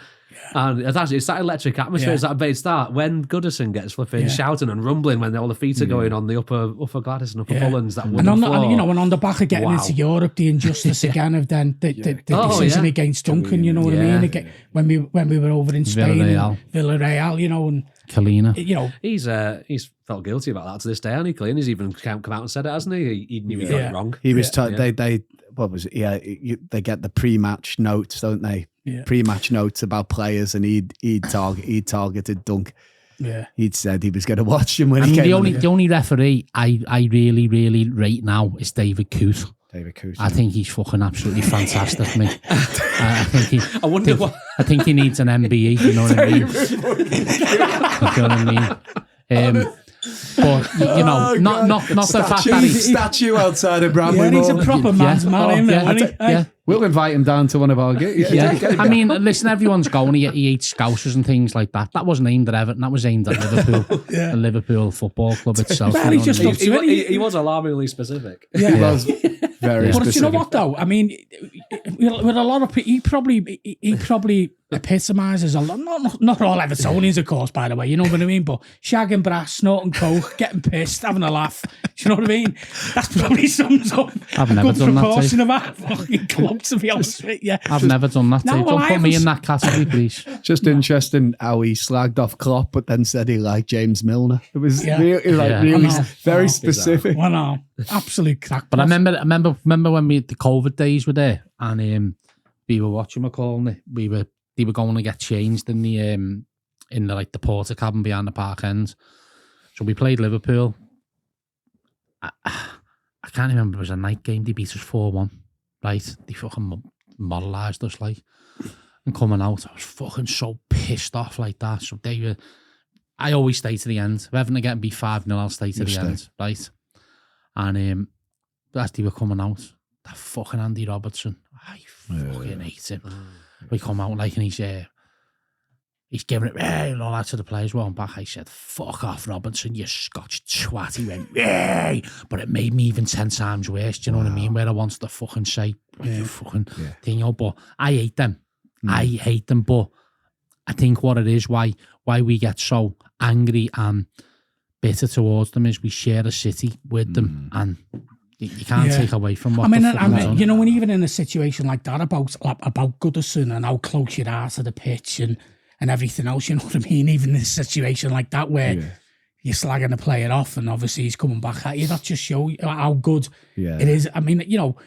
And it's that electric atmosphere. It's that bait start when Goodison gets flipping, shouting and rumbling when all the feet are going on the upper Gladys and upper Bullens. That and on the back of getting into Europe, the injustice again of then the decision against Duncan. You know what I mean? Again, when we were over in Spain, Villarreal, you know, and Kalina. You know, he's felt guilty about that to this day, hasn't he? Kalina, he's even come out and said it, hasn't he? He knew he got it wrong. He was they what was it? Yeah, they get the pre-match notes, don't they? Yeah. Pre-match notes about players, and he targeted Dunk. Yeah, he'd said he was going to watch him when he came. The only referee I really rate now is David Coote. I think he's fucking absolutely fantastic, mate. I think he needs an MBE. You know what I mean? You know what I mean? But you know, not the fact that he's statue outside of Bramley Moore. Yeah, he's a proper man's man, isn't he? We'll invite him down to one of our gigs. I mean, listen, everyone's going. He eats scousers and things like that. That wasn't aimed at Everton. That was aimed at Liverpool, the Liverpool Football Club itself. He was alarmingly specific. Yeah, he was very specific. But you know what though? I mean, with a lot of people, he probably epitomises a lot. Not all Evertonians, of course, by the way. You know what I mean? But shagging brass, snorting coke, getting pissed, having a laugh. You know what I mean? That's probably sums up a good proportion of our fucking club, to be honest with you. I've never done that. Don't put me in that category, please. Just interesting how he slagged off Klopp, but then said he liked James Milner. It was really very specific. Well, no, absolute crack. But I remember when the COVID days were there, and we were watching McCall. They were going to get changed in the porter cabin behind the park end. So we played Liverpool. I can't remember. It was a night game. They beat us 4-1. Right? They fucking moralised us, like. And coming out, I was fucking so pissed off like that. So I always stay to the end. If Everton are getting beat 5-0, I'll stay to the end. Right? And as they were coming out, that fucking Andy Robertson, I fucking hate him. We come out like, and he's giving it, and all that to the players. Well, back, I said, fuck off, Robinson, you Scotch twat. He went, yay! But it made me even 10 times worse. Do you know what I mean? Where I wanted to fucking say, fucking thing, but I hate them. I hate them, but I think what it is, why we get so angry and bitter towards them is we share a city with them, and you can't take away from what you know, when even in a situation like that about Goodison and how close you are to the pitch and everything else, you know what I mean? Even in a situation like that where you're slagging the player off and obviously he's coming back at you, that just shows how good it is. I mean, you know,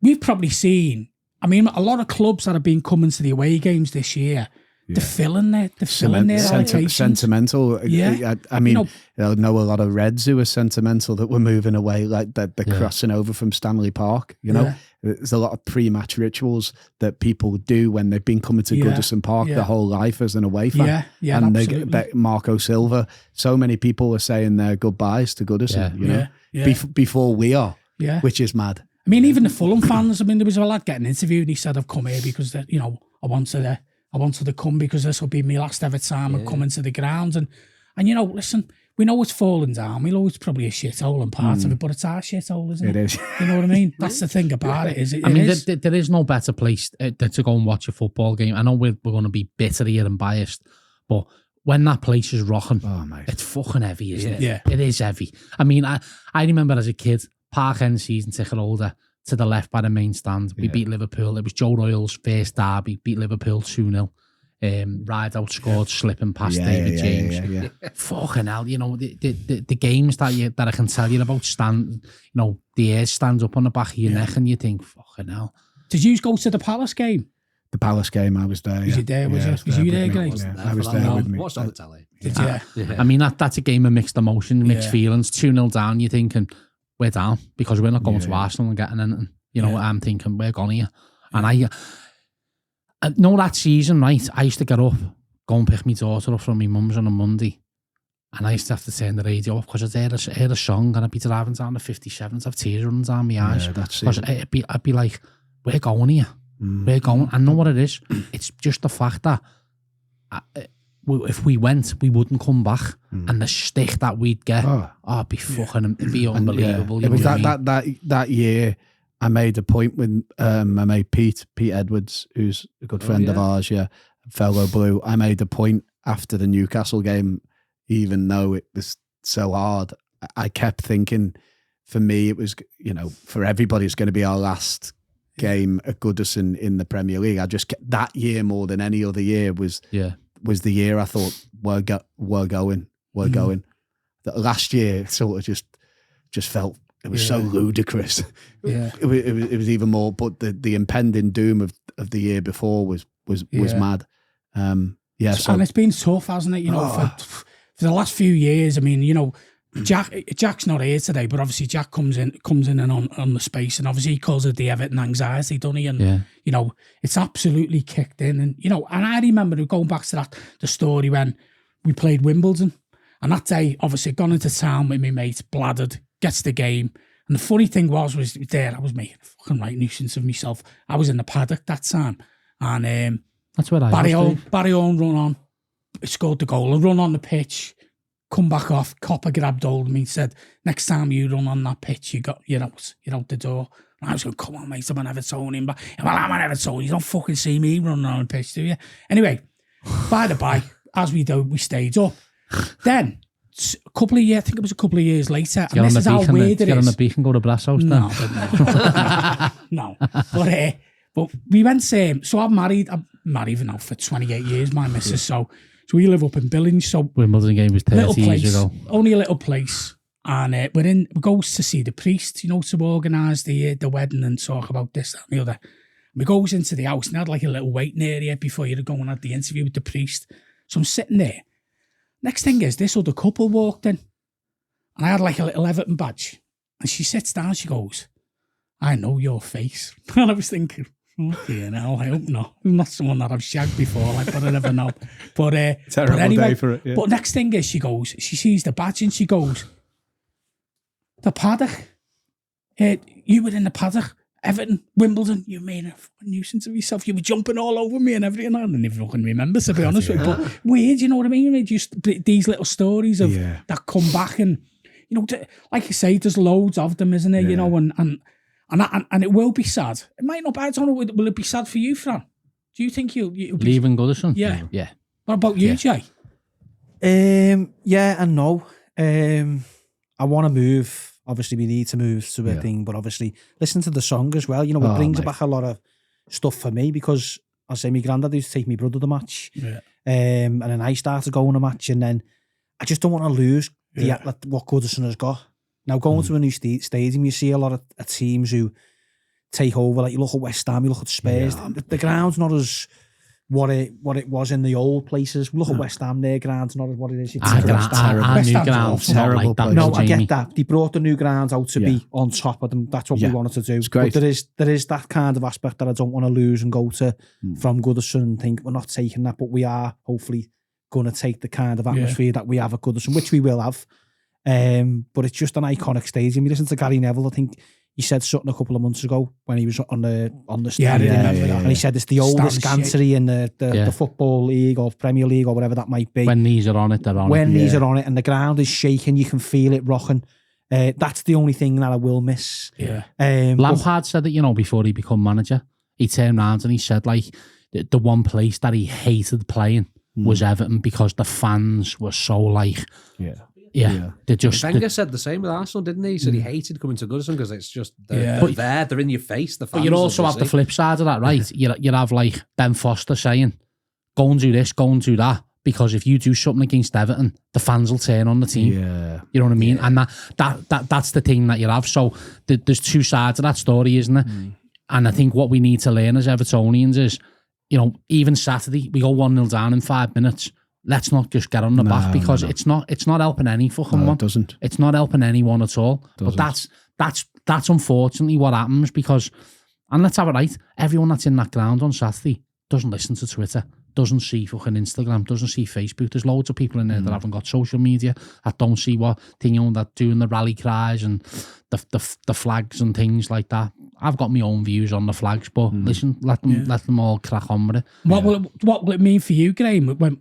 we've probably seen, I mean, a lot of clubs that have been coming to the away games this year, they're filling their sentimental. I mean, I know a lot of Reds who are sentimental that were moving away, like they're crossing over from Stanley Park. You know, there's a lot of pre-match rituals that people do when they've been coming to Goodison Park their whole life as an away fan. And they Marco Silva. So many people are saying their goodbyes to Goodison. You know, before we are. Which is mad. I mean, even the Fulham fans. I mean, there was a lad getting interviewed, and he said, "I've come here because you know I wanted to come because this will be my last ever time of coming to the ground." And you know, listen, we know it's falling down. We know it's probably a shithole and part of it, but it's our shithole, isn't it? It is. You know what I mean? That's the thing about it. There is no better place to go and watch a football game. I know we're going to be bitter here and biased, but when that place is rocking, it's fucking heavy, isn't it? Yeah. It is heavy. I mean, I remember as a kid, Park End season ticket holder, to the left by the main stand. We beat Liverpool. It was Joe Royle's first derby. Beat Liverpool 2-0. Rideout scored slipping past David James. Fucking hell, you know, the games that I can tell you about you know, the hair stands up on the back of your neck and you think, fucking hell. Did you go to the Palace game? The Palace game, I was there. Was you there? Was you there, guys? I was there with me. Watched on the telly. Did you? I mean, that's a game of mixed emotion, mixed feelings. 2-0 down, you're thinking, we're down because we're not going to Arsenal and getting anything. You know, I'm thinking, we're gone here. And I know that season, right, I used to get up, go and pick my daughter up from my mum's on a Monday. And I used to have to turn the radio off because I'd heard a song and I'd be driving down the 57s, have tears running down my eyes. Because I'd be like, we're going here. We're going. I know what it is. It's just the fact that if we went, we wouldn't come back. And the stick that we'd get, it'd be fucking, it'd be unbelievable. It was that year. I made a point with my mate Pete Edwards, who's a good friend of ours, fellow Blue. I made a point after the Newcastle game, even though it was so hard, I kept thinking, for me, it was, for everybody, it's going to be our last game at Goodison in the Premier League. I just kept, that year more than any other year was the year I thought we're going. The last year sort of just felt it was so ludicrous. It was even more. But the impending doom of the year before was mad. And it's been tough, hasn't it? For the last few years. I mean, Jack's not here today, but obviously Jack comes in and on the space, and obviously he calls it the Everton anxiety, doesn't he? And it's absolutely kicked in. And and I remember going back to the story when we played Wimbledon, and that day, obviously, gone into town with my mate, bladdered, gets the game. And the funny thing was there, I was making a fucking right nuisance of myself. I was in the paddock that time, and that's what Barry Owen run on, scored the goal, I run on the pitch, come back off, Copper grabbed hold of me, said, next time you run on that pitch, you're out the door. And I was going, come on, mate, I'm an Evertonian. Well, I'm an Evertonian, you don't fucking see me running on the pitch, do you? Anyway, by the by, as we do, we stayed up. Then, a couple of years later, and this is how weird it is. Get on the beach and go to Brasshouse then? No. But we went, so I'm married now for 28 years, my missus, so we live up in Billings, so Wimbledon game was 30 years ago. Only a little place, and we go to see the priest, to organise the wedding and talk about this, that and the other. And we goes into the house, and they had like a little waiting area before you'd go and had the interview with the priest. So I'm sitting there. Next thing is, this other couple walked in, and I had like a little Everton badge, and she sits down, she goes, I know your face. And I was thinking, okay, now I hope not. I'm not someone that I've shagged before, but I never know. But anyway, day for it. Yeah. But next thing is, she sees the badge and she goes, the paddock. You were in the paddock, Everton, Wimbledon. You made a fucking nuisance of yourself. You were jumping all over me and everything. I didn't even fucking remember, to be honest with you. But weird, you know what I mean? Just these little stories of that come back, and like you say, there's loads of them, isn't there? And it will be sad. It might not be. I don't know. Will it be sad for you, Fran? Do you think you'll be leaving Goodison? Yeah. What about you, Jay? Yeah and no. I want to move. Obviously, we need to move to a thing, but obviously, listen to the song as well. It brings back a lot of stuff for me, because I say my granddad used to take my brother to the match, and then I started going to match, and then I just don't want to lose what Goodison has got. Now, going to a new stadium, you see a lot of teams who take over. Like, you look at West Ham, you look at Spurs. The ground's not as what it was in the old places. Look at West Ham, their ground's not as what it is. Our new ground's terrible. No, I get that. They brought the new ground out to be on top of them. That's what we wanted to do. It's great. But there is that kind of aspect that I don't want to lose and go to from Goodison and think we're not taking that, but we are hopefully going to take the kind of atmosphere that we have at Goodison, which we will have. But it's just an iconic stadium. You listen to Gary Neville, I think he said something a couple of months ago when he was on the stand, and he said it's the oldest gantry in the Football League or Premier League or whatever that might be. When these are on it, they're on when it. These are on it, and the ground is shaking, you can feel it rocking. That's the only thing that I will miss. Lampard said that, before he became manager, he turned around and he said, like, the one place that he hated playing was Everton, because the fans were so like... They just... Wenger said the same with Arsenal, didn't he? He said he hated coming to Goodison because it's just... They're in your face, the fans. But you also have the flip side of that, right? you have, like, Ben Foster saying, go and do this, go and do that, because if you do something against Everton, the fans will turn on the team. You know what I mean? And that's the thing that you have. So there's two sides of that story, isn't there? And I think what we need to learn as Evertonians is you know, even Saturday, we go 1-0 down in 5 minutes. Let's not just get on the back because it's not helping any fucking one. It doesn't. It's not helping anyone at all. But that's unfortunately what happens because, and let's have it right, everyone that's in that ground on Saturday doesn't listen to Twitter, doesn't see fucking Instagram, doesn't see Facebook. There's loads of people in there that haven't got social media, that don't see what thing, you know, that doing the rally cries and the flags and things like that. I've got my own views on the flags, but listen, let them all crack on with it. What will it mean for you, Graham? When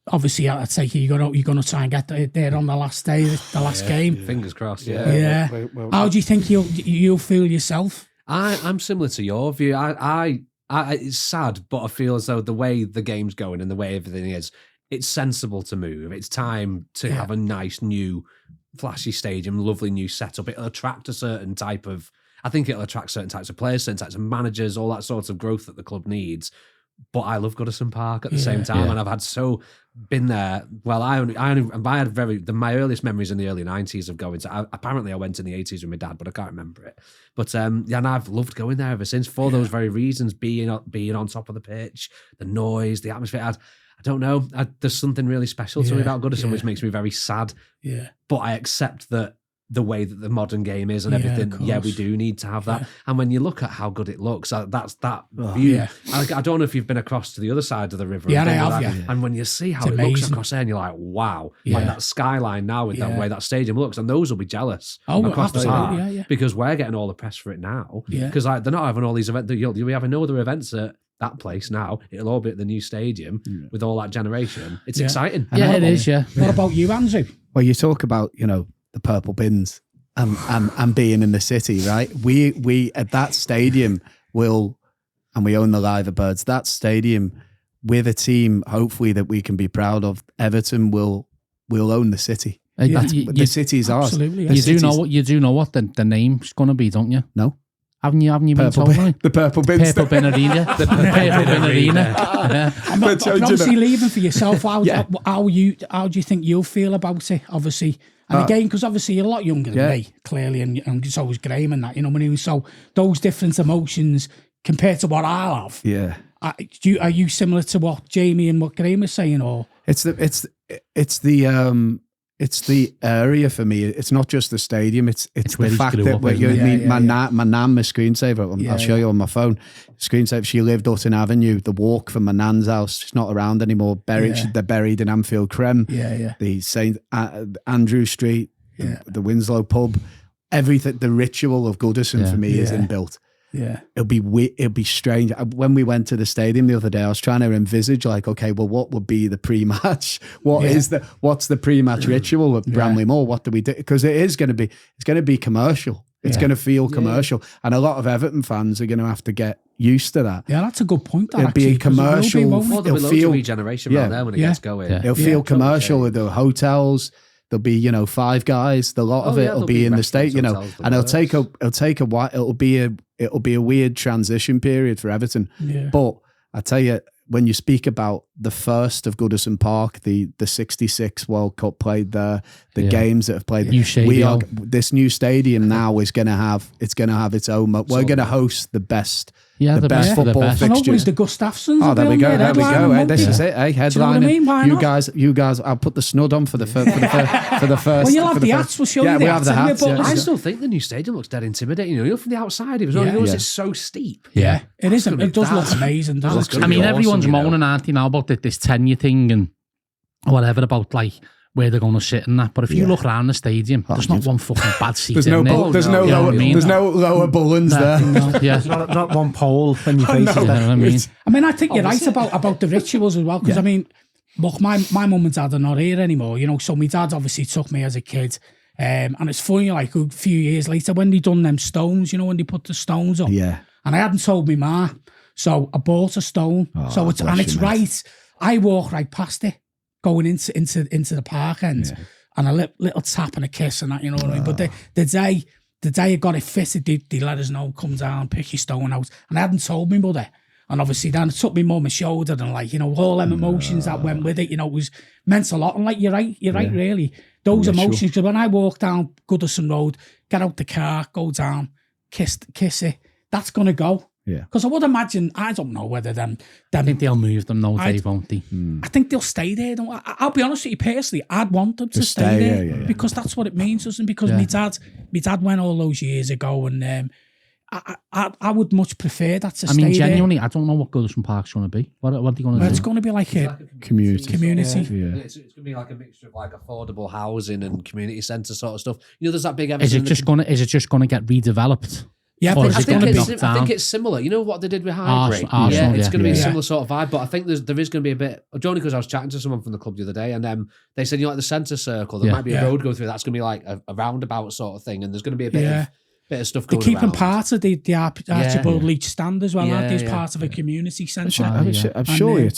obviously, I'd say you're gonna try and get there on the last day, the last game. Fingers crossed. Yeah. How do you think you'll feel yourself? I'm similar to your view. I it's sad, but I feel as though the way the game's going and the way everything is, it's sensible to move. It's time to have a nice new flashy stadium, lovely new setup. It'll attract a certain type of, I think it'll attract certain types of players, certain types of managers, all that sort of growth that the club needs. But I love Goodison Park at the same time, and I've had been there. Well, I had my earliest memories in the early 90s of going to. Apparently, I went in the 80s with my dad, but I can't remember it. But and I've loved going there ever since for those very reasons. Being on top of the pitch, the noise, the atmosphere. I don't know. There's something really special to me about Goodison, which makes me very sad. Yeah, but I accept that. The way that the modern game is and everything, we do need to have that. Yeah. And when you look at how good it looks, that's that view. Yeah. I don't know if you've been across to the other side of the river. Yeah, I have. Yeah. And when you see how it looks across there, and you're like, wow, like that skyline now with the way that stadium looks, and those will be jealous across the park because we're getting all the press for it now. Because they're not having all these events. You'll be having no other events at that place now. It'll all be at the new stadium with all that generation. It's exciting. Yeah, it is. Yeah. What about you, Andrew? Well, you talk about the purple bins and being in the city, right? We at that stadium and we own the Liver Birds. That stadium with a team, hopefully that we can be proud of. Everton will own the city. The city's ours. Absolutely. Yeah. You do know what the name's going to be, don't you? No. Haven't you been told? The Purple Bins. Purple Bin Arena. The Purple Bin Arena. But obviously leaving for yourself, how do you think you'll feel about it? Obviously, and again, because obviously you're a lot younger than me, clearly, and so was Graham and that. You know what I mean? So those different emotions compared to what I'll have. Yeah. Are you similar to what Jamie and what Graham is saying, or it's the area for me. It's not just the stadium. It's the fact that my nan, my screensaver. I'll show you on my phone. Screensaver. She lived Hutton Avenue. The walk from my nan's house. She's not around anymore. They're buried in Anfield Creme. The St Andrew Street. The Winslow pub. Everything. The ritual of Goodison for me is inbuilt. Yeah, it'll be strange. When we went to the stadium the other day, I was trying to envisage, like, okay, well, what would be the pre-match? What's the pre-match ritual at Bramley Moore? What do we do? Because it's going to be commercial. It's going to feel commercial, and a lot of Everton fans are going to have to get used to that. Yeah, that's a good point. It'll be a commercial. There'll feel regeneration around there when it gets going. It'll feel commercial with the hotels. There'll be, Five Guys. The lot of it will be in the state, and it'll take a while. It'll be a weird transition period for Everton. Yeah. But I tell you, when you speak about the first of Goodison Park, the 66 World Cup played there, the games that have played, this new stadium now is going to have its own. We're going to host the best. Yeah, the best football fixtures. The Gustaffsons. Oh, there we go. There we go. This is it. Headlining. Do you know what I mean? You guys. I'll put the snud on for the first. Well, you'll have the hats. We'll show you the hats. I still think the new stadium looks dead intimidating. From the outside, it's so steep. Yeah, it is. It does look amazing. I mean, everyone's moaning, aren't they, now about this tenure thing and whatever about like where they're going to sit and that. But if you look around the stadium, there's not one fucking bad seat there's in no there. There's no lower bullens there. There's not one pole when you face it. I mean, I think you're right about the rituals as well. Because I mean, look, my mum and dad are not here anymore. So my dad obviously took me as a kid. And it's funny, like a few years later when they done them stones, when they put the stones up. Yeah. And I hadn't told me ma. So I bought a stone. It's right. I walk right past it, going into the park end, and a little tap and a kiss and that, you know what I mean? But the day I got it fitted, they let us know, come down, pick your stone out. And I hadn't told my mother. And obviously then it took me mum and shoulder and all them emotions that went with it, it was meant a lot. And like, you're right, really. Those emotions, because when I walk down Goodison Road, get out the car, go down, kiss it, that's going to go. Yeah. Because I would imagine, I don't know whether them I think they'll move them now, Dave, won't they? I think they'll stay there. I'll be honest with you, personally, I'd want them to stay there because that's what it means, doesn't it? Because my dad went all those years ago, and I would much prefer that to stay there. I mean, genuinely, I don't know what Goodison Park's going to be. What are they going to do? It's going to be like a community. Yeah. It's going to be like a mixture of like affordable housing and community centre sort of stuff. You know, there's that big Everton. Is it just going to get redeveloped? Yeah, but I think it's similar. You know what they did with Highbury? Arsenal, it's going to be a similar sort of vibe. But I think there is going to be a bit. Only because I was chatting to someone from the club the other day, and they said, like the centre circle, there might be a road go through. That's going to be like a roundabout sort of thing, and there's going to be a bit of stuff going They're keeping around. part of the Archibald Leach stand as well, aren't they? As part of a community centre. I'm surely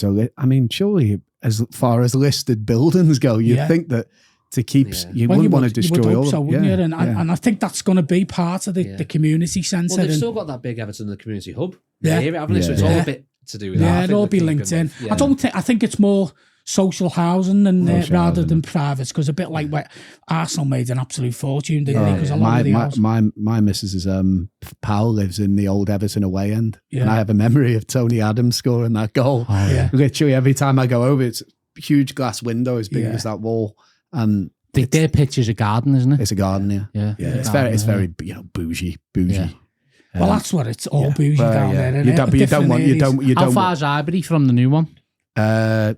surely as far as listed buildings go, you'd think that to keep, you wouldn't want to destroy all of them. Wouldn't you? And I think that's going to be part of the community centre. Well, they've still got that big Everton, the community hub. So it's all a bit to do with that. Yeah, it'll all be linked in. Yeah. I think it's more social housing than rather than private, because a bit like what Arsenal made an absolute fortune, didn't they? Because a lot of the my missus's pal lives in the old Everton away end, and I have a memory of Tony Adams scoring that goal. Literally every time I go over, it's a huge glass window as big as that wall, and their picture's a garden, isn't it? It's a garden, yeah. It's very bougie. Yeah. Well, that's what it's all bougie down there. You don't. How far is Highbury from the new one?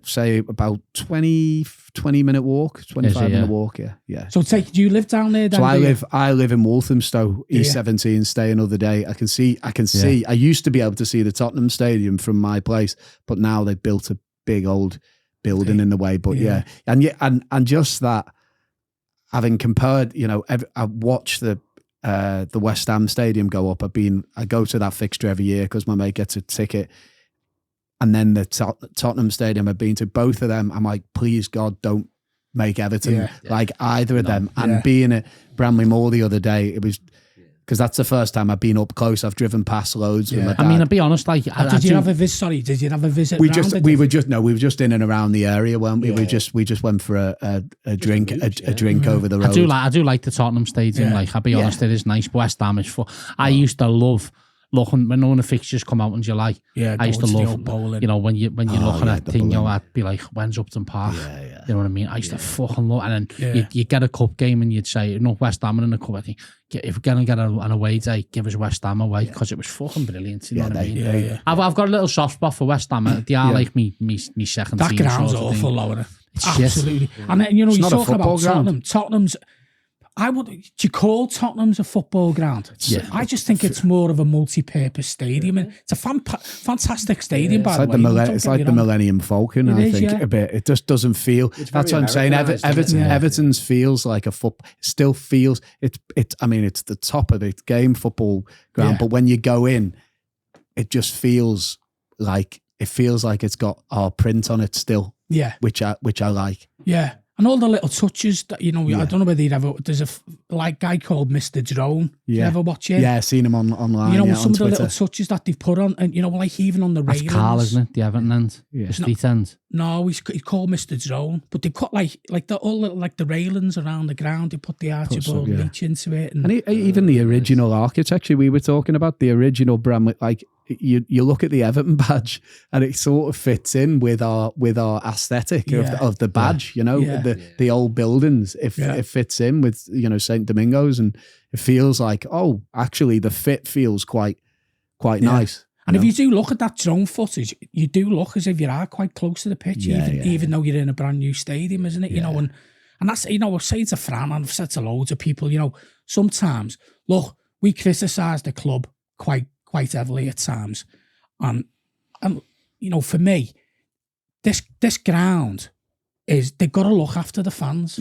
Say about 20-minute walk, 25-minute walk. Yeah. So do you live down there? So I live in Walthamstow, E17. Stay another day. I can see. I used to be able to see the Tottenham Stadium from my place, but now they've built a big old building in the way. But and just that, having compared, I watched the West Ham Stadium go up. I go to that fixture every year because my mate gets a ticket. And then the Tottenham Stadium, I've been to both of them. I'm like, please God, don't make Everton like either of them. And being at Bramley Moore the other day, it was because that's the first time I've been up close. I've driven past loads with my dad. I mean, I'll be honest. Like, did you have a visit? Did you have a visit? We were just in and around the area, weren't we? We just went for a drink over the road. I do like the Tottenham Stadium. Like, I'll be honest, it is nice. West Ham is fun. I used to love looking when all the fixtures come out in July. I used to love bowling. When you're looking at thing, I'd be like, when's Upton Park? You know what I mean? I used to fucking love, and then you get a cup game and you'd say, West Ham in the cup. I think if we're gonna get an away day, give us West Ham away, because it was fucking brilliant. You know what I mean? I've got a little soft spot for West Ham. They are like me second team. That ground's awful, Laura. Absolutely. And then, you're talking about Tottenham. Tottenham's. Do you call Tottenham's a football ground? I just think it's more of a multi-purpose stadium, and it's a fantastic stadium. By the way, it's like the Millennium Falcon. I think a bit. It just doesn't feel. That's what I'm saying. Everton's feels like a football. Still feels it. I mean, it's the top of the game, football ground. But when you go in, it just feels like it's got our print on it still. Yeah, which I like. Yeah. And all the little touches that, I don't know whether you'd ever, there's a guy called Mr. Drone. You ever watch him? Yeah, I've seen him online. Some of the little touches that they've put on, and, like even on the railings. That's Carl, isn't it? The Everton end? The street end? No, he's called Mr. Drone. But they put like the railings around the ground, they put the Archibald Leach into it. And even the original architecture we were talking about, the original Bramley, like, you look at the Everton badge and it sort of fits in with our aesthetic of the badge, the old buildings. It fits in with St. Domingo's, and it feels like, actually the fit feels quite nice. And if you do look at that drone footage, you do look as if you are quite close to the pitch, even though you're in a brand new stadium, isn't it? And that's, I've said to Fran, and I've said to loads of people, sometimes, look, we criticise the club quite heavily at times, and for me, this ground they've got to look after the fans,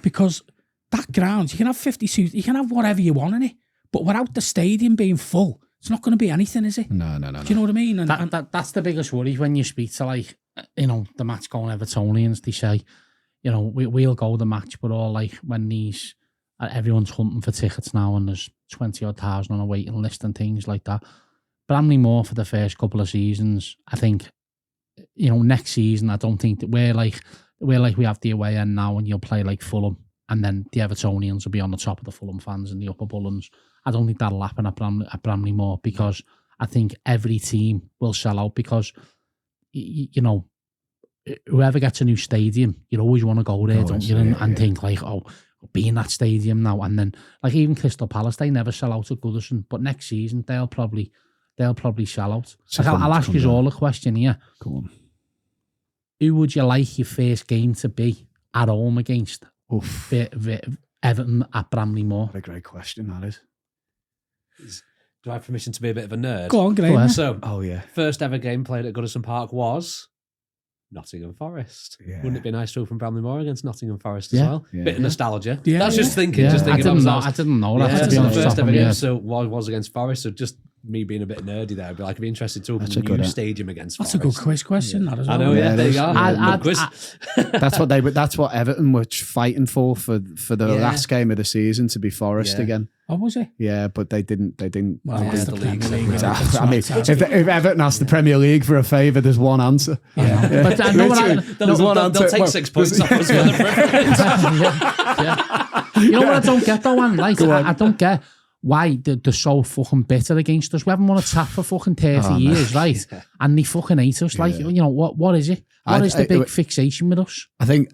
because that ground, you can have 52, you can have whatever you want in it, but without the stadium being full, it's not going to be anything, is it? No. Do you know what I mean? And that's the biggest worry when you speak to, like, the match going Evertonians. They say, we'll go the match, but all, like, when everyone's hunting for tickets now, and there's 20,000 on a waiting list and things like that. Bramley Moore for the first couple of seasons, I think, next season, I don't think that we're like we have the away end now, and you'll play like Fulham, and then the Evertonians will be on the top of the Fulham fans and the upper Bullens. I don't think that'll happen at Bramley Moore, because I think every team will sell out because, you know, whoever gets a new stadium, you always want to go there, don't you? And think like, oh, be in that stadium now. And then, like even Crystal Palace, they never sell out at Goodison, but next season they'll probably sell out. So like, I'll ask you all a question here. Go on. Who would you like your first game to be at home against? Everton at Bramley Moore. What a great question that is. Do I have permission to be a bit of a nerd? Go on, Graham. So, yeah. First ever game played at Goodison Park was Nottingham Forest. Yeah. Wouldn't it be nice to go from Bramley Moore against Nottingham Forest as well? Yeah. Bit of nostalgia. Yeah, That's just thinking. Yeah. Just thinking. I didn't know that. Yeah, To be so the honest, first ever yeah. game so was against Forest. So just me being a bit nerdy there, I'd be like, I'd be interested to open a new stadium against That's Forest. a good quiz question. That as well. I know. Yeah, there you go. Quiz. That's what Everton were fighting for the last game of the season to be Forest again. Oh, was it? Yeah, but they didn't. Well, they that's didn't. the Premier League. I mean, if Everton asked the Premier League for a favour, there's one answer. Yeah. But I know They'll take 6 points off us for the preference. You know what I don't get though, man? Like, I don't get why they're so fucking bitter against us. We haven't won a tap for fucking 30 years, right? And they fucking hate us. Like, you know, what is it? What is the big fixation with us? I think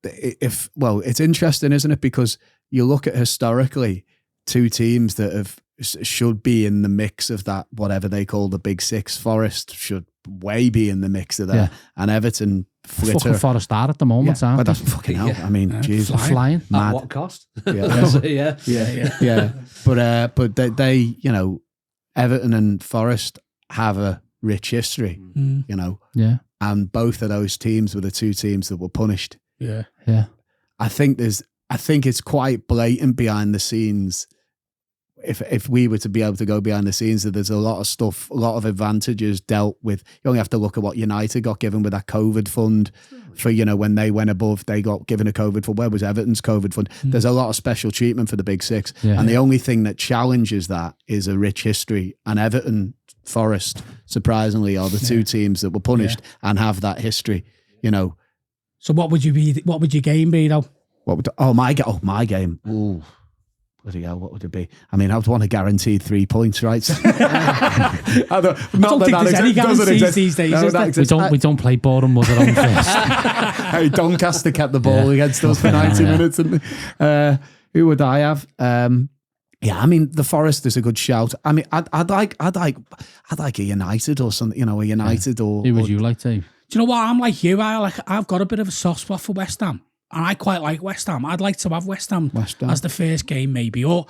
it's interesting, isn't it? Because you look at historically, two teams that should be in the mix of that, whatever they call the big six. Forest should way be in the mix of that, and Everton flitter. Fucking Forest are at the moment, aren't but they? that's fucking hell. I mean, Jesus, flying. At what cost? Yeah. But they, you know, Everton and Forest have a rich history, you know. Yeah. And both of those teams were the two teams that were punished. Yeah. I think it's quite blatant behind the scenes. If we were to be able to go behind the scenes, that there's a lot of stuff, a lot of advantages dealt with. You only have to look at what United got given with that COVID fund for, you know, when they went above, they got given a COVID fund. Where was Everton's COVID fund? There's a lot of special treatment for the big six. Yeah. And the only thing that challenges that is a rich history. And Everton, Forest, surprisingly, are the two teams that were punished and have that history, you know. So what would your game be though? My game. Ooh. Bloody hell, what would it be? I mean, I would want a guaranteed 3 points, right? I don't think there's any guarantees these days, is there? We don't play Bournemouth at home first. Hey, Doncaster kept the ball against us for 90 minutes. Who would I have? Yeah, I mean, the Forest is a good shout. I mean, I'd like a United or something, you know, a United or. Who would you like to? Do you know what? I'm like you. I've got a bit of a soft spot for West Ham. And I quite like West Ham. I'd like to have West Ham as the first game, maybe. Or,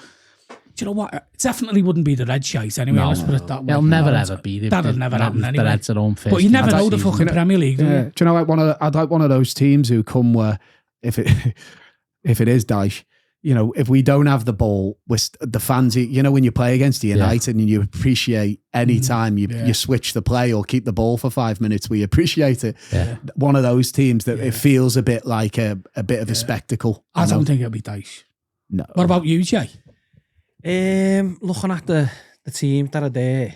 do you know what? It definitely wouldn't be the red shite anyway. Let's put it that way. It'll never ever be. That'll never happen anyway. The Reds at home first. But you never know the fucking Premier League, do you? Do you know, I'd like one of those teams who come where, if it is Dyche, you know, if we don't have the ball, the fans, you know, when you play against the United and you appreciate any time you switch the play or keep the ball for 5 minutes, we appreciate it. Yeah. One of those teams that it feels a bit like a bit of a spectacle. I don't think it'll be Dyche. No. What about you, Jay? Looking at the team that are there,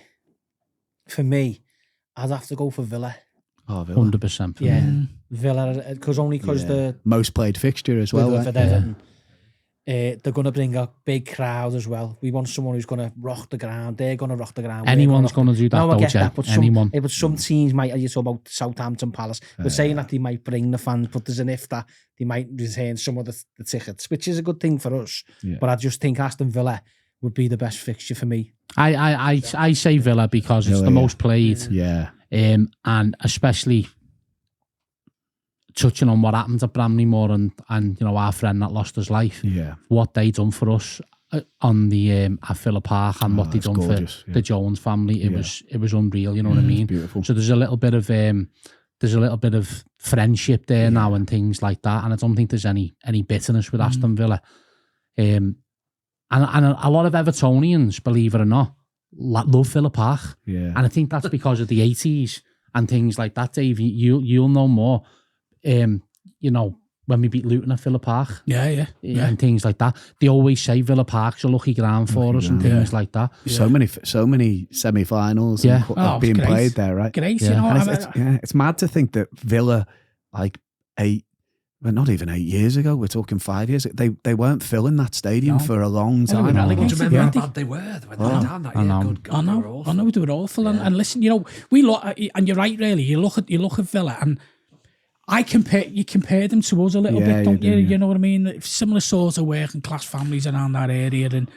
for me, I'd have to go for Villa. Oh, Villa. 100%. Yeah, Villa, because the most played fixture as well. With Everton. They're going to bring a big crowd as well. We want someone who's going to rock the ground. They're going to rock the ground. Anyone's going to do that, no, I get that, but anyone. But some teams might, you talk about Southampton, Palace, we're saying that they might bring the fans, but there's an if that they might retain some of the tickets, which is a good thing for us. Yeah. But I just think Aston Villa would be the best fixture for me. I say Villa because it's the most played. Yeah. And especially touching on what happened at Bramley Moore and you know, our friend that lost his life. Yeah. What they done for us on the at Villa Park and what they done gorgeous, for the Jones family. It was unreal, you know what I mean? Beautiful. So there's a little bit of friendship there now and things like that. And I don't think there's any bitterness with Aston Villa. And a lot of Evertonians, believe it or not, love Villa Park. Yeah. And I think that's because of the 80s and things like that, Dave. You'll know more. You know, when we beat Luton at Villa Park. Yeah. And things like that. They always say Villa Park's a lucky ground for us and things like that. Yeah. So many semi-finals being played there, right? Great, you know. And it's mad to think that Villa, like well, not even 8 years ago. We're talking 5 years. They weren't filling that stadium for a long time. Do you remember how bad they were? They went down that year. Good God, they were awful. I know they were awful. And listen, we look, and you're right, really. You look at Villa, and you compare them to us a little bit, don't you? You know what I mean? Similar sorts of working class families around that area, and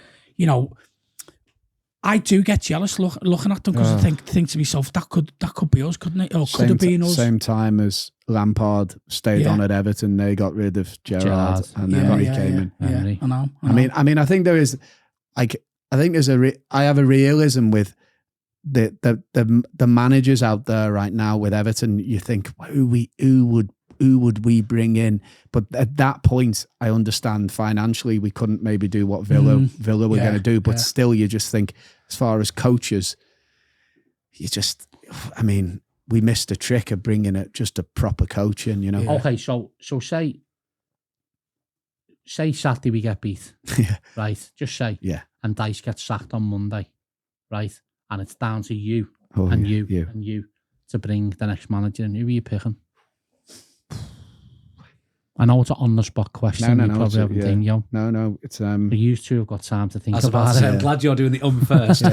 I do get jealous looking at them because I think to myself that could be us, couldn't it? Or could have been us. Same time as Lampard stayed on at Everton, they got rid of Gerrard, and then he came in. I know. I mean, I think there is I have a realism with the managers out there right now with Everton. You think who would we bring in? But at that point, I understand financially we couldn't maybe do what Villa were going to do. But still, you just think, as far as coaches, we missed a trick of bringing it just a proper coach in. Okay, so say Saturday we get beat, right? Just say, and Dice gets sacked on Monday, right? And it's down to you and you to bring the next manager in. Who are you picking? I know it's an on-the-spot question. No, probably haven't done, No, it's you two have got time to think about it. I'm glad you're doing the first.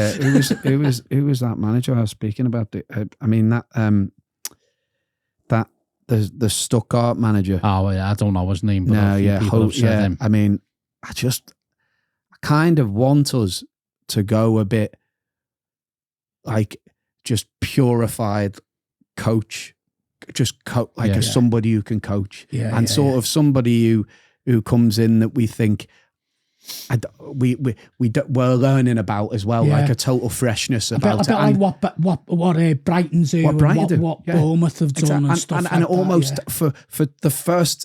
Who was that manager I was speaking about? The Stuttgart manager. Oh yeah, I don't know his name. But him. I mean, I kind of want us to go a bit like just purified coach. Just somebody who can coach, sort of somebody who comes in that we think we're learning about as well, like a total freshness about it. Like what Brighton's do, what Bournemouth have done, and stuff and almost for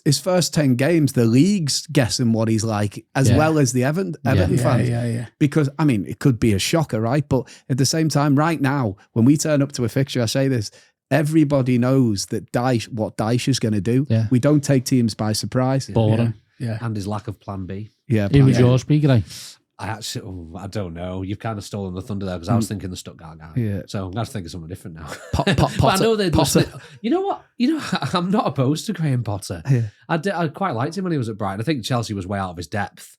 his first 10 games, the league's guessing what he's like as well as the Everton fans. Because I mean, it could be a shocker, right? But at the same time, right now, when we turn up to a fixture, I say this. Everybody knows that what Dyche is going to do. Yeah. We don't take teams by surprise. Boredom. Yeah. And his lack of plan B. Yeah. Who was yours, Speaker? I don't know. You've kind of stolen the thunder there because I was thinking the Stuttgart guy. Yeah. So I'm going to think of something different now. Potter. I know you know what? I'm not opposed to Graham Potter. Yeah. I quite liked him when he was at Brighton. I think Chelsea was way out of his depth.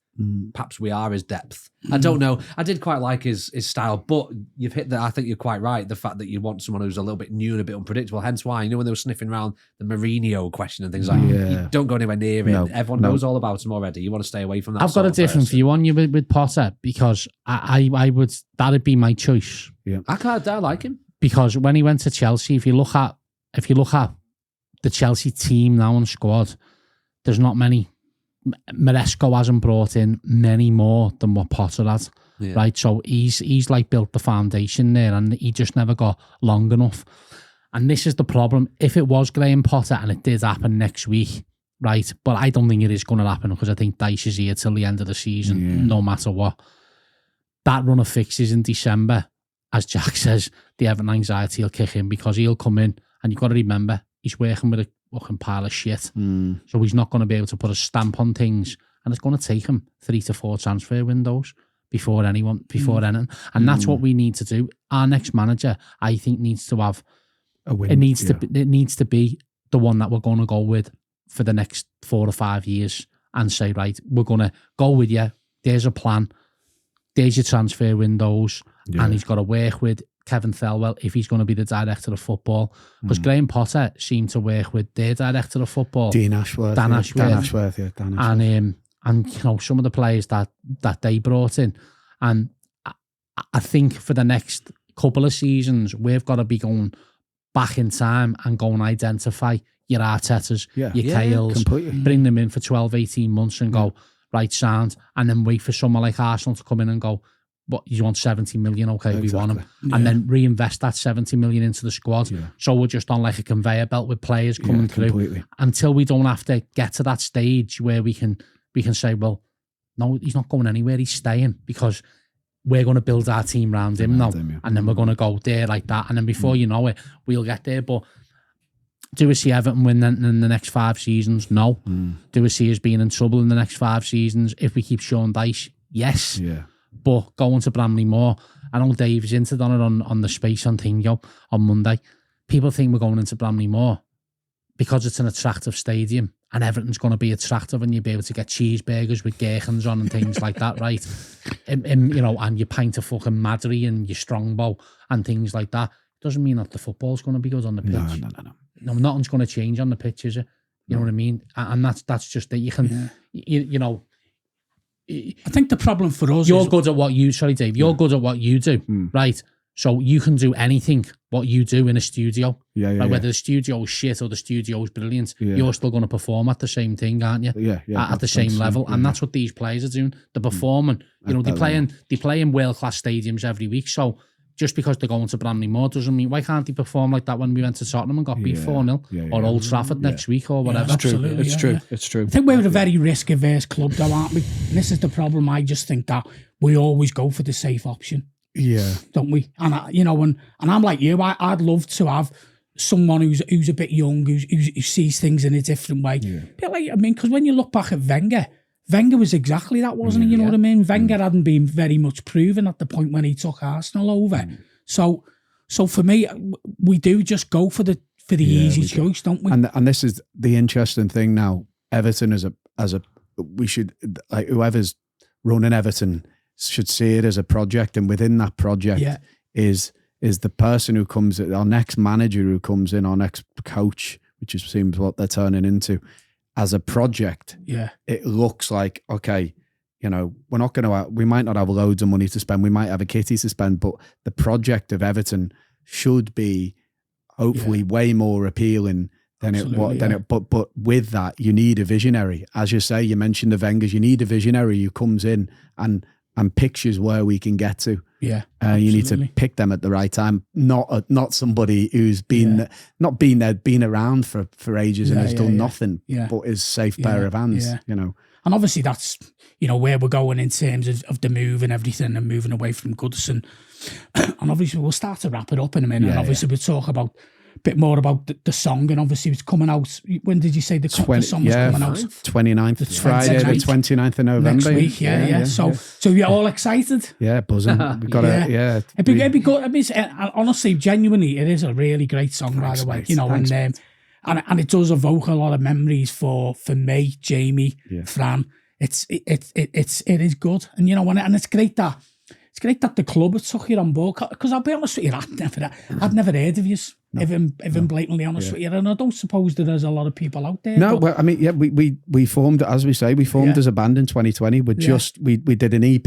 Perhaps we are his depth. I don't know. I did quite like his style, but you've hit that. I think you're quite right. The fact that you want someone who's a little bit new and a bit unpredictable. Hence why, when they were sniffing around the Mourinho question and things like that, you don't go anywhere near it. Everyone knows all about him already. You want to stay away from that. I've got a different view on you with Potter because I would, that'd be my choice. Yeah, I like him because when he went to Chelsea, if you look at the Chelsea team now and squad, there's not many. Maresco hasn't brought in many more than what Potter had, right? So he's like built the foundation there, and he just never got long enough. And this is the problem. If it was Graham Potter and it did happen next week, right? But I don't think it is going to happen because I think Dyche is here till the end of the season, no matter what. That run of fixes in December, as Jack says, the Everton anxiety will kick in because he'll come in, and you've got to remember he's working with a fucking pile of shit. So he's not going to be able to put a stamp on things, and it's going to take him 3 to 4 transfer windows before anything. And that's what we need to do. Our next manager, I think, needs to have a win. It needs to be the one that we're going to go with for the next 4 or 5 years and say, right, we're going to go with you. There's a plan. There's your transfer windows. And he's got to work with Kevin Thelwell if he's going to be the director of football, because Graham Potter seemed to work with their director of football, Dan Ashworth, and some of the players that they brought in. And I think for the next couple of seasons we've got to be going back in time and go and identify your Artetas, your Kales, bring them in for 12-18 months and go, right, sound, and then wait for someone like Arsenal to come in and go, what, you want 70 million? Okay, we want them. And then reinvest that 70 million into the squad. Yeah. So we're just on like a conveyor belt with players coming through until we don't have to get to that stage where we can say, well, no, he's not going anywhere. He's staying because we're going to build our team around him now. And then we're going to go there like that. And then before you know it, we'll get there. But do we see Everton win in the next 5 seasons? No. Do we see us being in trouble in the next 5 seasons if we keep Sean Dyche? Yes. Yeah. But going to Bramley Moore, I know Dave's hinted on it on the space on Tingo on Monday. People think we're going into Bramley Moore because it's an attractive stadium and everything's going to be attractive, and you'll be able to get cheeseburgers with gherkins on and things like that, right? And you know, and your pint of fucking Madry and your Strongbow and things like that. Doesn't mean that the football's going to be good on the pitch. No, nothing's going to change on the pitch, is it? You know what I mean? And that's just that you can, you know. I think the problem for us you're good at what you, sorry Dave, you're good at what you do, right? So you can do anything what you do in a studio. Whether the studio is shit or the studio is brilliant, you're still going to perform at the same thing, aren't you? At the same level. And that's what these players are doing. They're performing. You know, they play in world-class stadiums every week. So just because they're going to Bramley Moore doesn't mean, why can't they perform like that when we went to Tottenham and got beat 4-0 or Old Trafford next week or whatever? Absolutely, It's true. I think we're a very risk-averse club though, aren't we? And this is the problem. I just think that we always go for the safe option. Yeah. Don't we? And and I'm like you, I'd love to have someone who's a bit young, who sees things in a different way. Bit like, I mean, because when you look back at Wenger was exactly that, wasn't he? You know what I mean? Wenger hadn't been very much proven at the point when he took Arsenal over. So for me, we do just go for the easy choice, don't we? And this is the interesting thing now. Everton we should, like, whoever's running Everton should see it as a project, and within that project is the person who comes, our next manager who comes in, our next coach, which seems what they're turning into. As a project, it looks like, okay, you know, we might not have loads of money to spend, we might have a kitty to spend, but the project of Everton should be hopefully way more appealing than but with that, you need a visionary. As you say, you mentioned the Wengers, you need a visionary who comes in and pictures where we can get to. You need to pick them at the right time, not somebody who's been around for ages and has done nothing, but is safe pair of hands. You know, and obviously that's, you know, where we're going in terms of the move and everything, and moving away from Goodison. And obviously we'll start to wrap it up in a minute. And obviously we'll talk about a bit more about the song, and obviously it's coming out. When did you say the song was coming out? 29th. It's Friday, the 29th of November. Next week, So you're all excited? Yeah, buzzing. We've got It'd be good. I mean, honestly, genuinely, it is a really great song, by the way. You know, and it does evoke a lot of memories for me, Jamie, Fran. It is good, and you know, and it's great that the club have took you on board. Because I'll be honest with you, I'd never heard of you. If I'm blatantly honest with you, and I don't suppose that there's a lot of people out there. No, well, I mean, we formed, as we say, as a band in 2020. We did an EP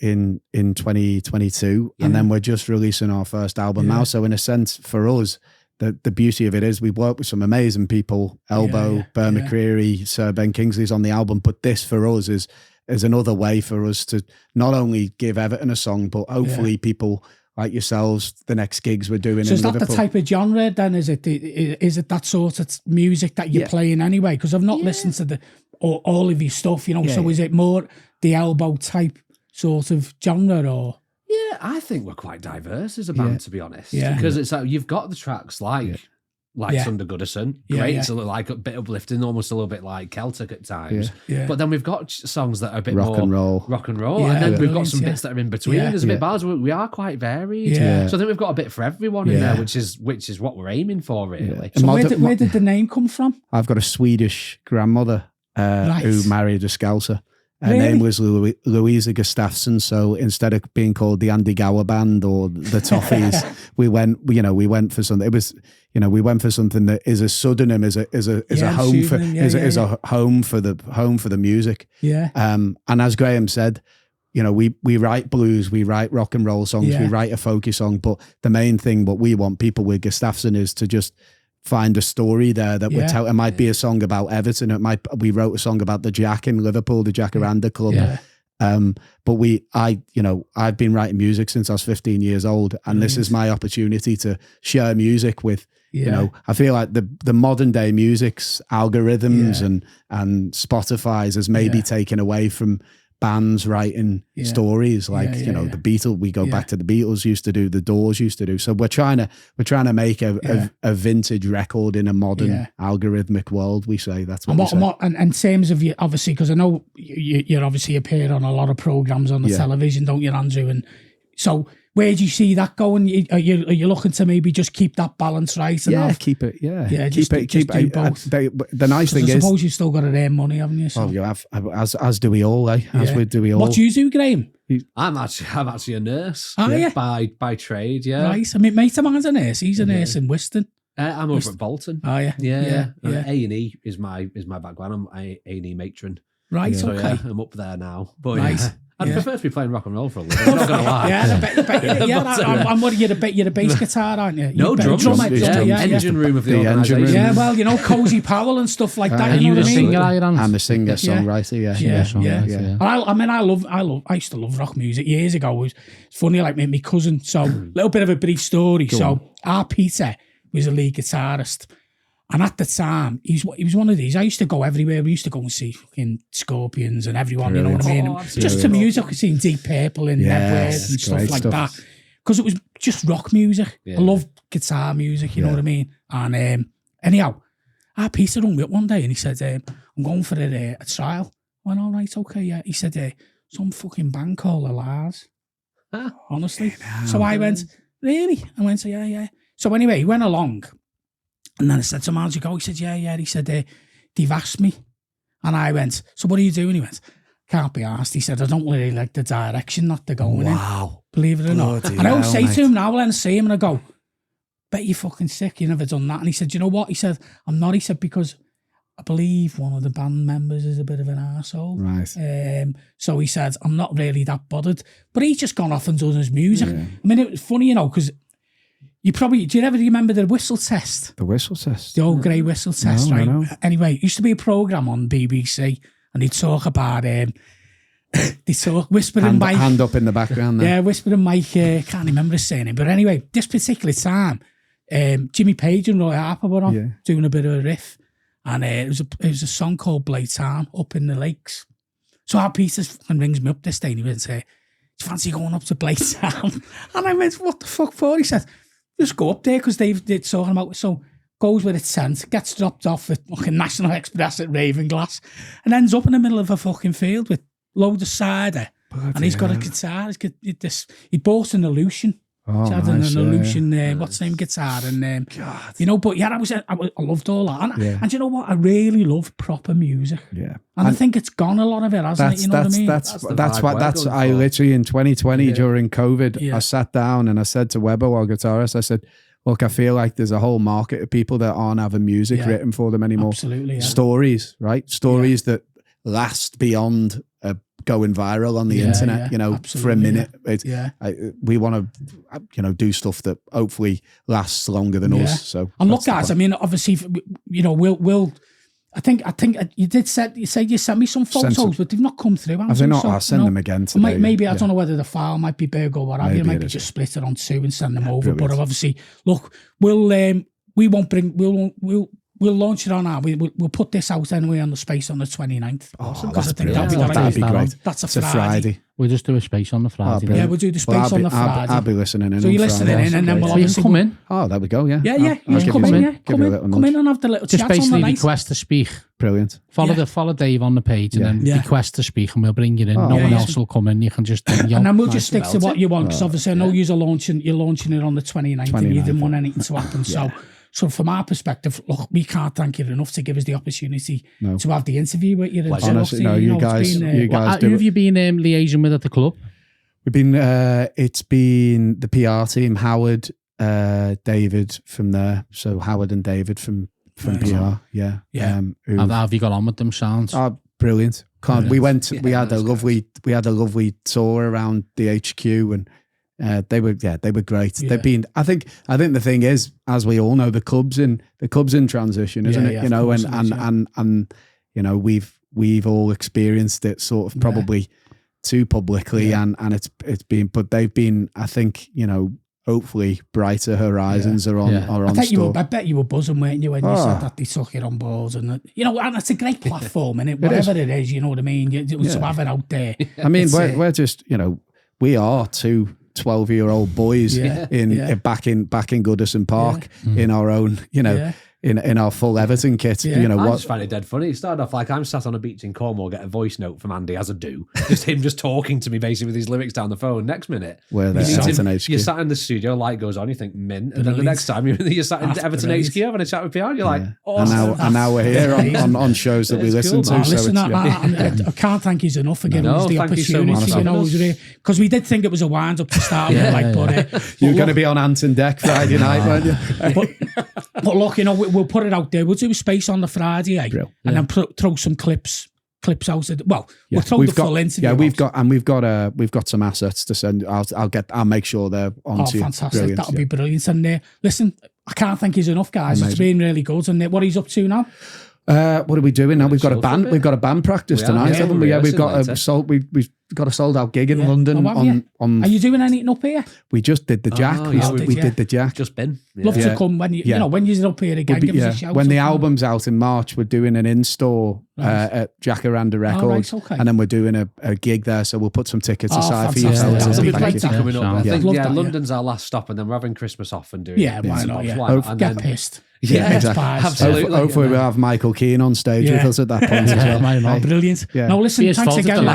in 2022, and then we're just releasing our first album now. So in a sense, for us, the beauty of it is we work with some amazing people, Elbow, Burr McCreary, Sir Ben Kingsley's on the album, but this for us is another way for us to not only give Everton a song, but hopefully people like yourselves, the next gigs we're doing in Liverpool. So is that the type of genre then? Is it that sort of music that you're playing anyway? Because I've not listened to all of your stuff, you know, so is it more the Elbow type sort of genre, or? Yeah, I think we're quite diverse as a band, to be honest. Because it's like, you've got the tracks like Under Goodison, great. It's a little, like, a bit uplifting, almost a little bit like Celtic at times. But then we've got songs that are a bit rock more rock and roll, and then we've got some bits that are in between. There's a bit bars. We are quite varied. So I think we've got a bit for everyone in there, which is what we're aiming for, really. So where did the name come from? I've got a Swedish grandmother who married a Scouser. Her name was Louisa Gustaffson. So instead of being called the Andy Gower Band or the Toffees, we went for something. It was, we went for something that is a pseudonym, is a home for the music. And as Graham said, we write blues, we write rock and roll songs, we write a folky song, but the main thing, what we want people with Gustaffson is to just find a story there that would tell. It might be a song about Everton. We wrote a song about the Jack in Liverpool, the Jacaranda Club. But I've been writing music since I was 15 years old, and this is my opportunity to share music with. I feel like the modern day music's algorithms and Spotify's has maybe taken away from bands writing stories like the Beatles. We go back to the Beatles used to do, the Doors used to do. So we're trying to make a vintage record in a modern algorithmic world. We say that's what we say. And in terms of you, obviously, because I know you obviously appear on a lot of programs on the television, don't you, Andrew? And so Where do you see that going? Are you looking to maybe just keep that balance right? And keep it. Yeah, just do both. The nice thing I is, suppose you've still got to earn money, haven't you? So. well, you have, as do we all, eh? Do we all. What do you do, Graham? I'm actually a nurse. Are you? By trade, yeah. Right. I mean, mate of mine's a nurse. He's a nurse in Wiston. I'm over at Bolton. Oh yeah. Yeah. A&E is my background. I'm A&E matron. Right. So, Okay. yeah, I'm up there now. But Right. I'd prefer to be playing rock and roll for a living. I'm not gonna lie. I'm worried you're a bass guitar, aren't you? No, drums. Engine room of the organisation. Yeah, well, you know, Cozy Powell and stuff like that. Are you the singer, Iron? I'm the singer, songwriter. Yeah. I used to love rock music years ago. It was funny, like my cousin. So, a little bit of a brief story. Our Peter was a lead guitarist. And at the time, he was one of these. I used to go everywhere. We used to go and see fucking Scorpions and everyone, you know what I mean? Just to music, I seen Deep Purple and Nebworth and stuff like that. Because it was just rock music. I love guitar music, you know what I mean? And anyhow, our Peter rung me up one day and he said, I'm going for a trial. I went, all right, okay, yeah. He said, some fucking band called the Lars. Honestly. So I went, really? I went, yeah. So anyway, he went along. And then I said to him, how'd you go? He said, yeah. He said, they've asked me. And I went, so what are you doing? He went, can't be asked. He said, I don't really like the direction that they're going in. Believe it or not. And I always say to him now, when I see him and I go, bet you're fucking sick, you never done that. And he said, you know what? He said, I'm not. He said, because I believe one of the band members is a bit of an arsehole. Right. So he said, I'm not really that bothered. But he's just gone off and done his music. Yeah. I mean, it was funny, you know, because do you ever remember the whistle test? The whistle test? The old grey whistle test, right? No. Anyway, it used to be a programme on BBC and they'd talk about, Whispering Mike. Hand up in the background there. Yeah, Whispering Mike, can't remember his surname. But anyway, this particular time, Jimmy Page and Roy Harper were on doing a bit of a riff. And it was a song called Blade Town, Up in the Lakes. So our Peter rings me up this day and he went, do you fancy going up to Blade Town? And I went, what the fuck for? He said, just go up there because they're talking about, so goes with a tent, gets dropped off at fucking National Express at Ravenglass and ends up in the middle of a fucking field with loads of cider. And he's got a guitar. He bought an Illusion. He had an Illusion, what's the name, guitar. And, you know, but yeah, I loved all that. And you know what? I really love proper music. Yeah. And I think it's gone, a lot of it, hasn't it? You know what I mean? That's I literally in 2020 during COVID, I sat down and I said to Webber, our guitarist, I said, look, I feel like there's a whole market of people that aren't having music written for them anymore. Absolutely. Stories, right? Stories that last beyond going viral on the internet, you know, for a minute. We want to, do stuff that hopefully lasts longer than us. So, and look, guys, I mean, obviously, you know, we'll. I think you said you sent me some photos, but they've not come through. Have they not? I'll send them again today. Maybe I don't know whether the file might be big or whatever. You might just split it on two and send them over. Brilliant. But obviously, look, We'll launch it on our. We'll put this out anyway on the space on the 29th. Awesome. That'd be great. That's a Friday. We'll just do a space on the Friday. We'll do the space on the Friday. I'll be listening in. So you're listening in, and then we'll obviously come in. Oh, there we go. Yeah. Come in and have the little just chat basically on the night. request to speak. Brilliant. Follow Dave on the page and then request to speak, and we'll bring you in. No one else will come in. You can just and then we'll just stick to what you want, because obviously I know you're launching it on the 29th and you didn't want anything to happen. So from our perspective, look, we can't thank you enough to give us the opportunity to have the interview with you. Honestly, you guys do. Who have you been liaising with at the club? We've been. It's been the PR team, Howard, David from there. So Howard and David from PR. Yeah. Have you got on with them? Sounds brilliant. We went. We had a lovely tour around the HQ and. They were great. They've been. I think the thing is, as we all know, the club's in transition, isn't it? You know, and you know, we've all experienced it sort of probably too publicly, and it's been. But they've been. I think, you know, hopefully brighter horizons are on. I bet you were buzzing, weren't you, when you said that they took it on balls, and you know, and it's a great platform, and whatever it is, you know what I mean. To have it out there. I mean, we're just, you know, we are two 12-year-old boys back in Goodison Park in our own, you know, in our full Everton kit. Yeah. You know I what? just find it dead funny. It started off like I'm sat on a beach in Cornwall, get a voice note from Andy, as I do. Just him just talking to me basically with his lyrics down the phone. Next minute, Where they're you at meet him, Everton HQ. you're sat in the studio, light goes on, you think mint, and then the next time you're sat in Everton HQ having a chat with PR, you're like, and now we're here on shows that we listen to. So Listen, it's, I can't thank you enough for giving us the thank you so opportunity. much. Because we did think it was a wind up to start with, but you're going to be on Anton Deck Friday night, weren't you? but look, we'll put it out there. We'll do a space on the Friday, and then throw some clips out. We'll throw the full interview. Yeah, we've got some assets to send. I'll make sure they're onto you. Fantastic! That'll be brilliant. And listen, I can't thank you enough, guys. Amazing. It's been really good. And what he's up to now? What are we doing now? We've got a band. We've got a band practice tonight, haven't we? Yeah, we've got a sold out gig in London. On are you doing anything up here? We just did the Jack. We did the Jack. Just been. Love to come when when you're up here again. Give us a shout. When the album's out in March, we're doing an in-store at Jacaranda Records, and then we're doing a gig there. So we'll put some tickets aside for you. There's a big great time coming up. I think London's our last stop, and then we're having Christmas off and doing. Yeah, why not? Get pissed. Yeah, exactly. Absolutely. Hopefully we'll have Michael Keane on stage with us at that point as well. Brilliant. Yeah. No, listen, thanks again. I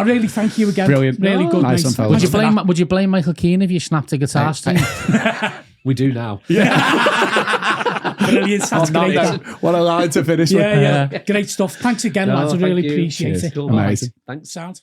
really thank you again. Brilliant. Really good. Nice one, Would you blame Michael Keane if you snapped a guitar string? We do now. Yeah. Brilliant. That's great. What a line to finish with. Yeah. Great stuff. Thanks again, lads. I really appreciate it. Cool. Amazing. Thanks. Sound.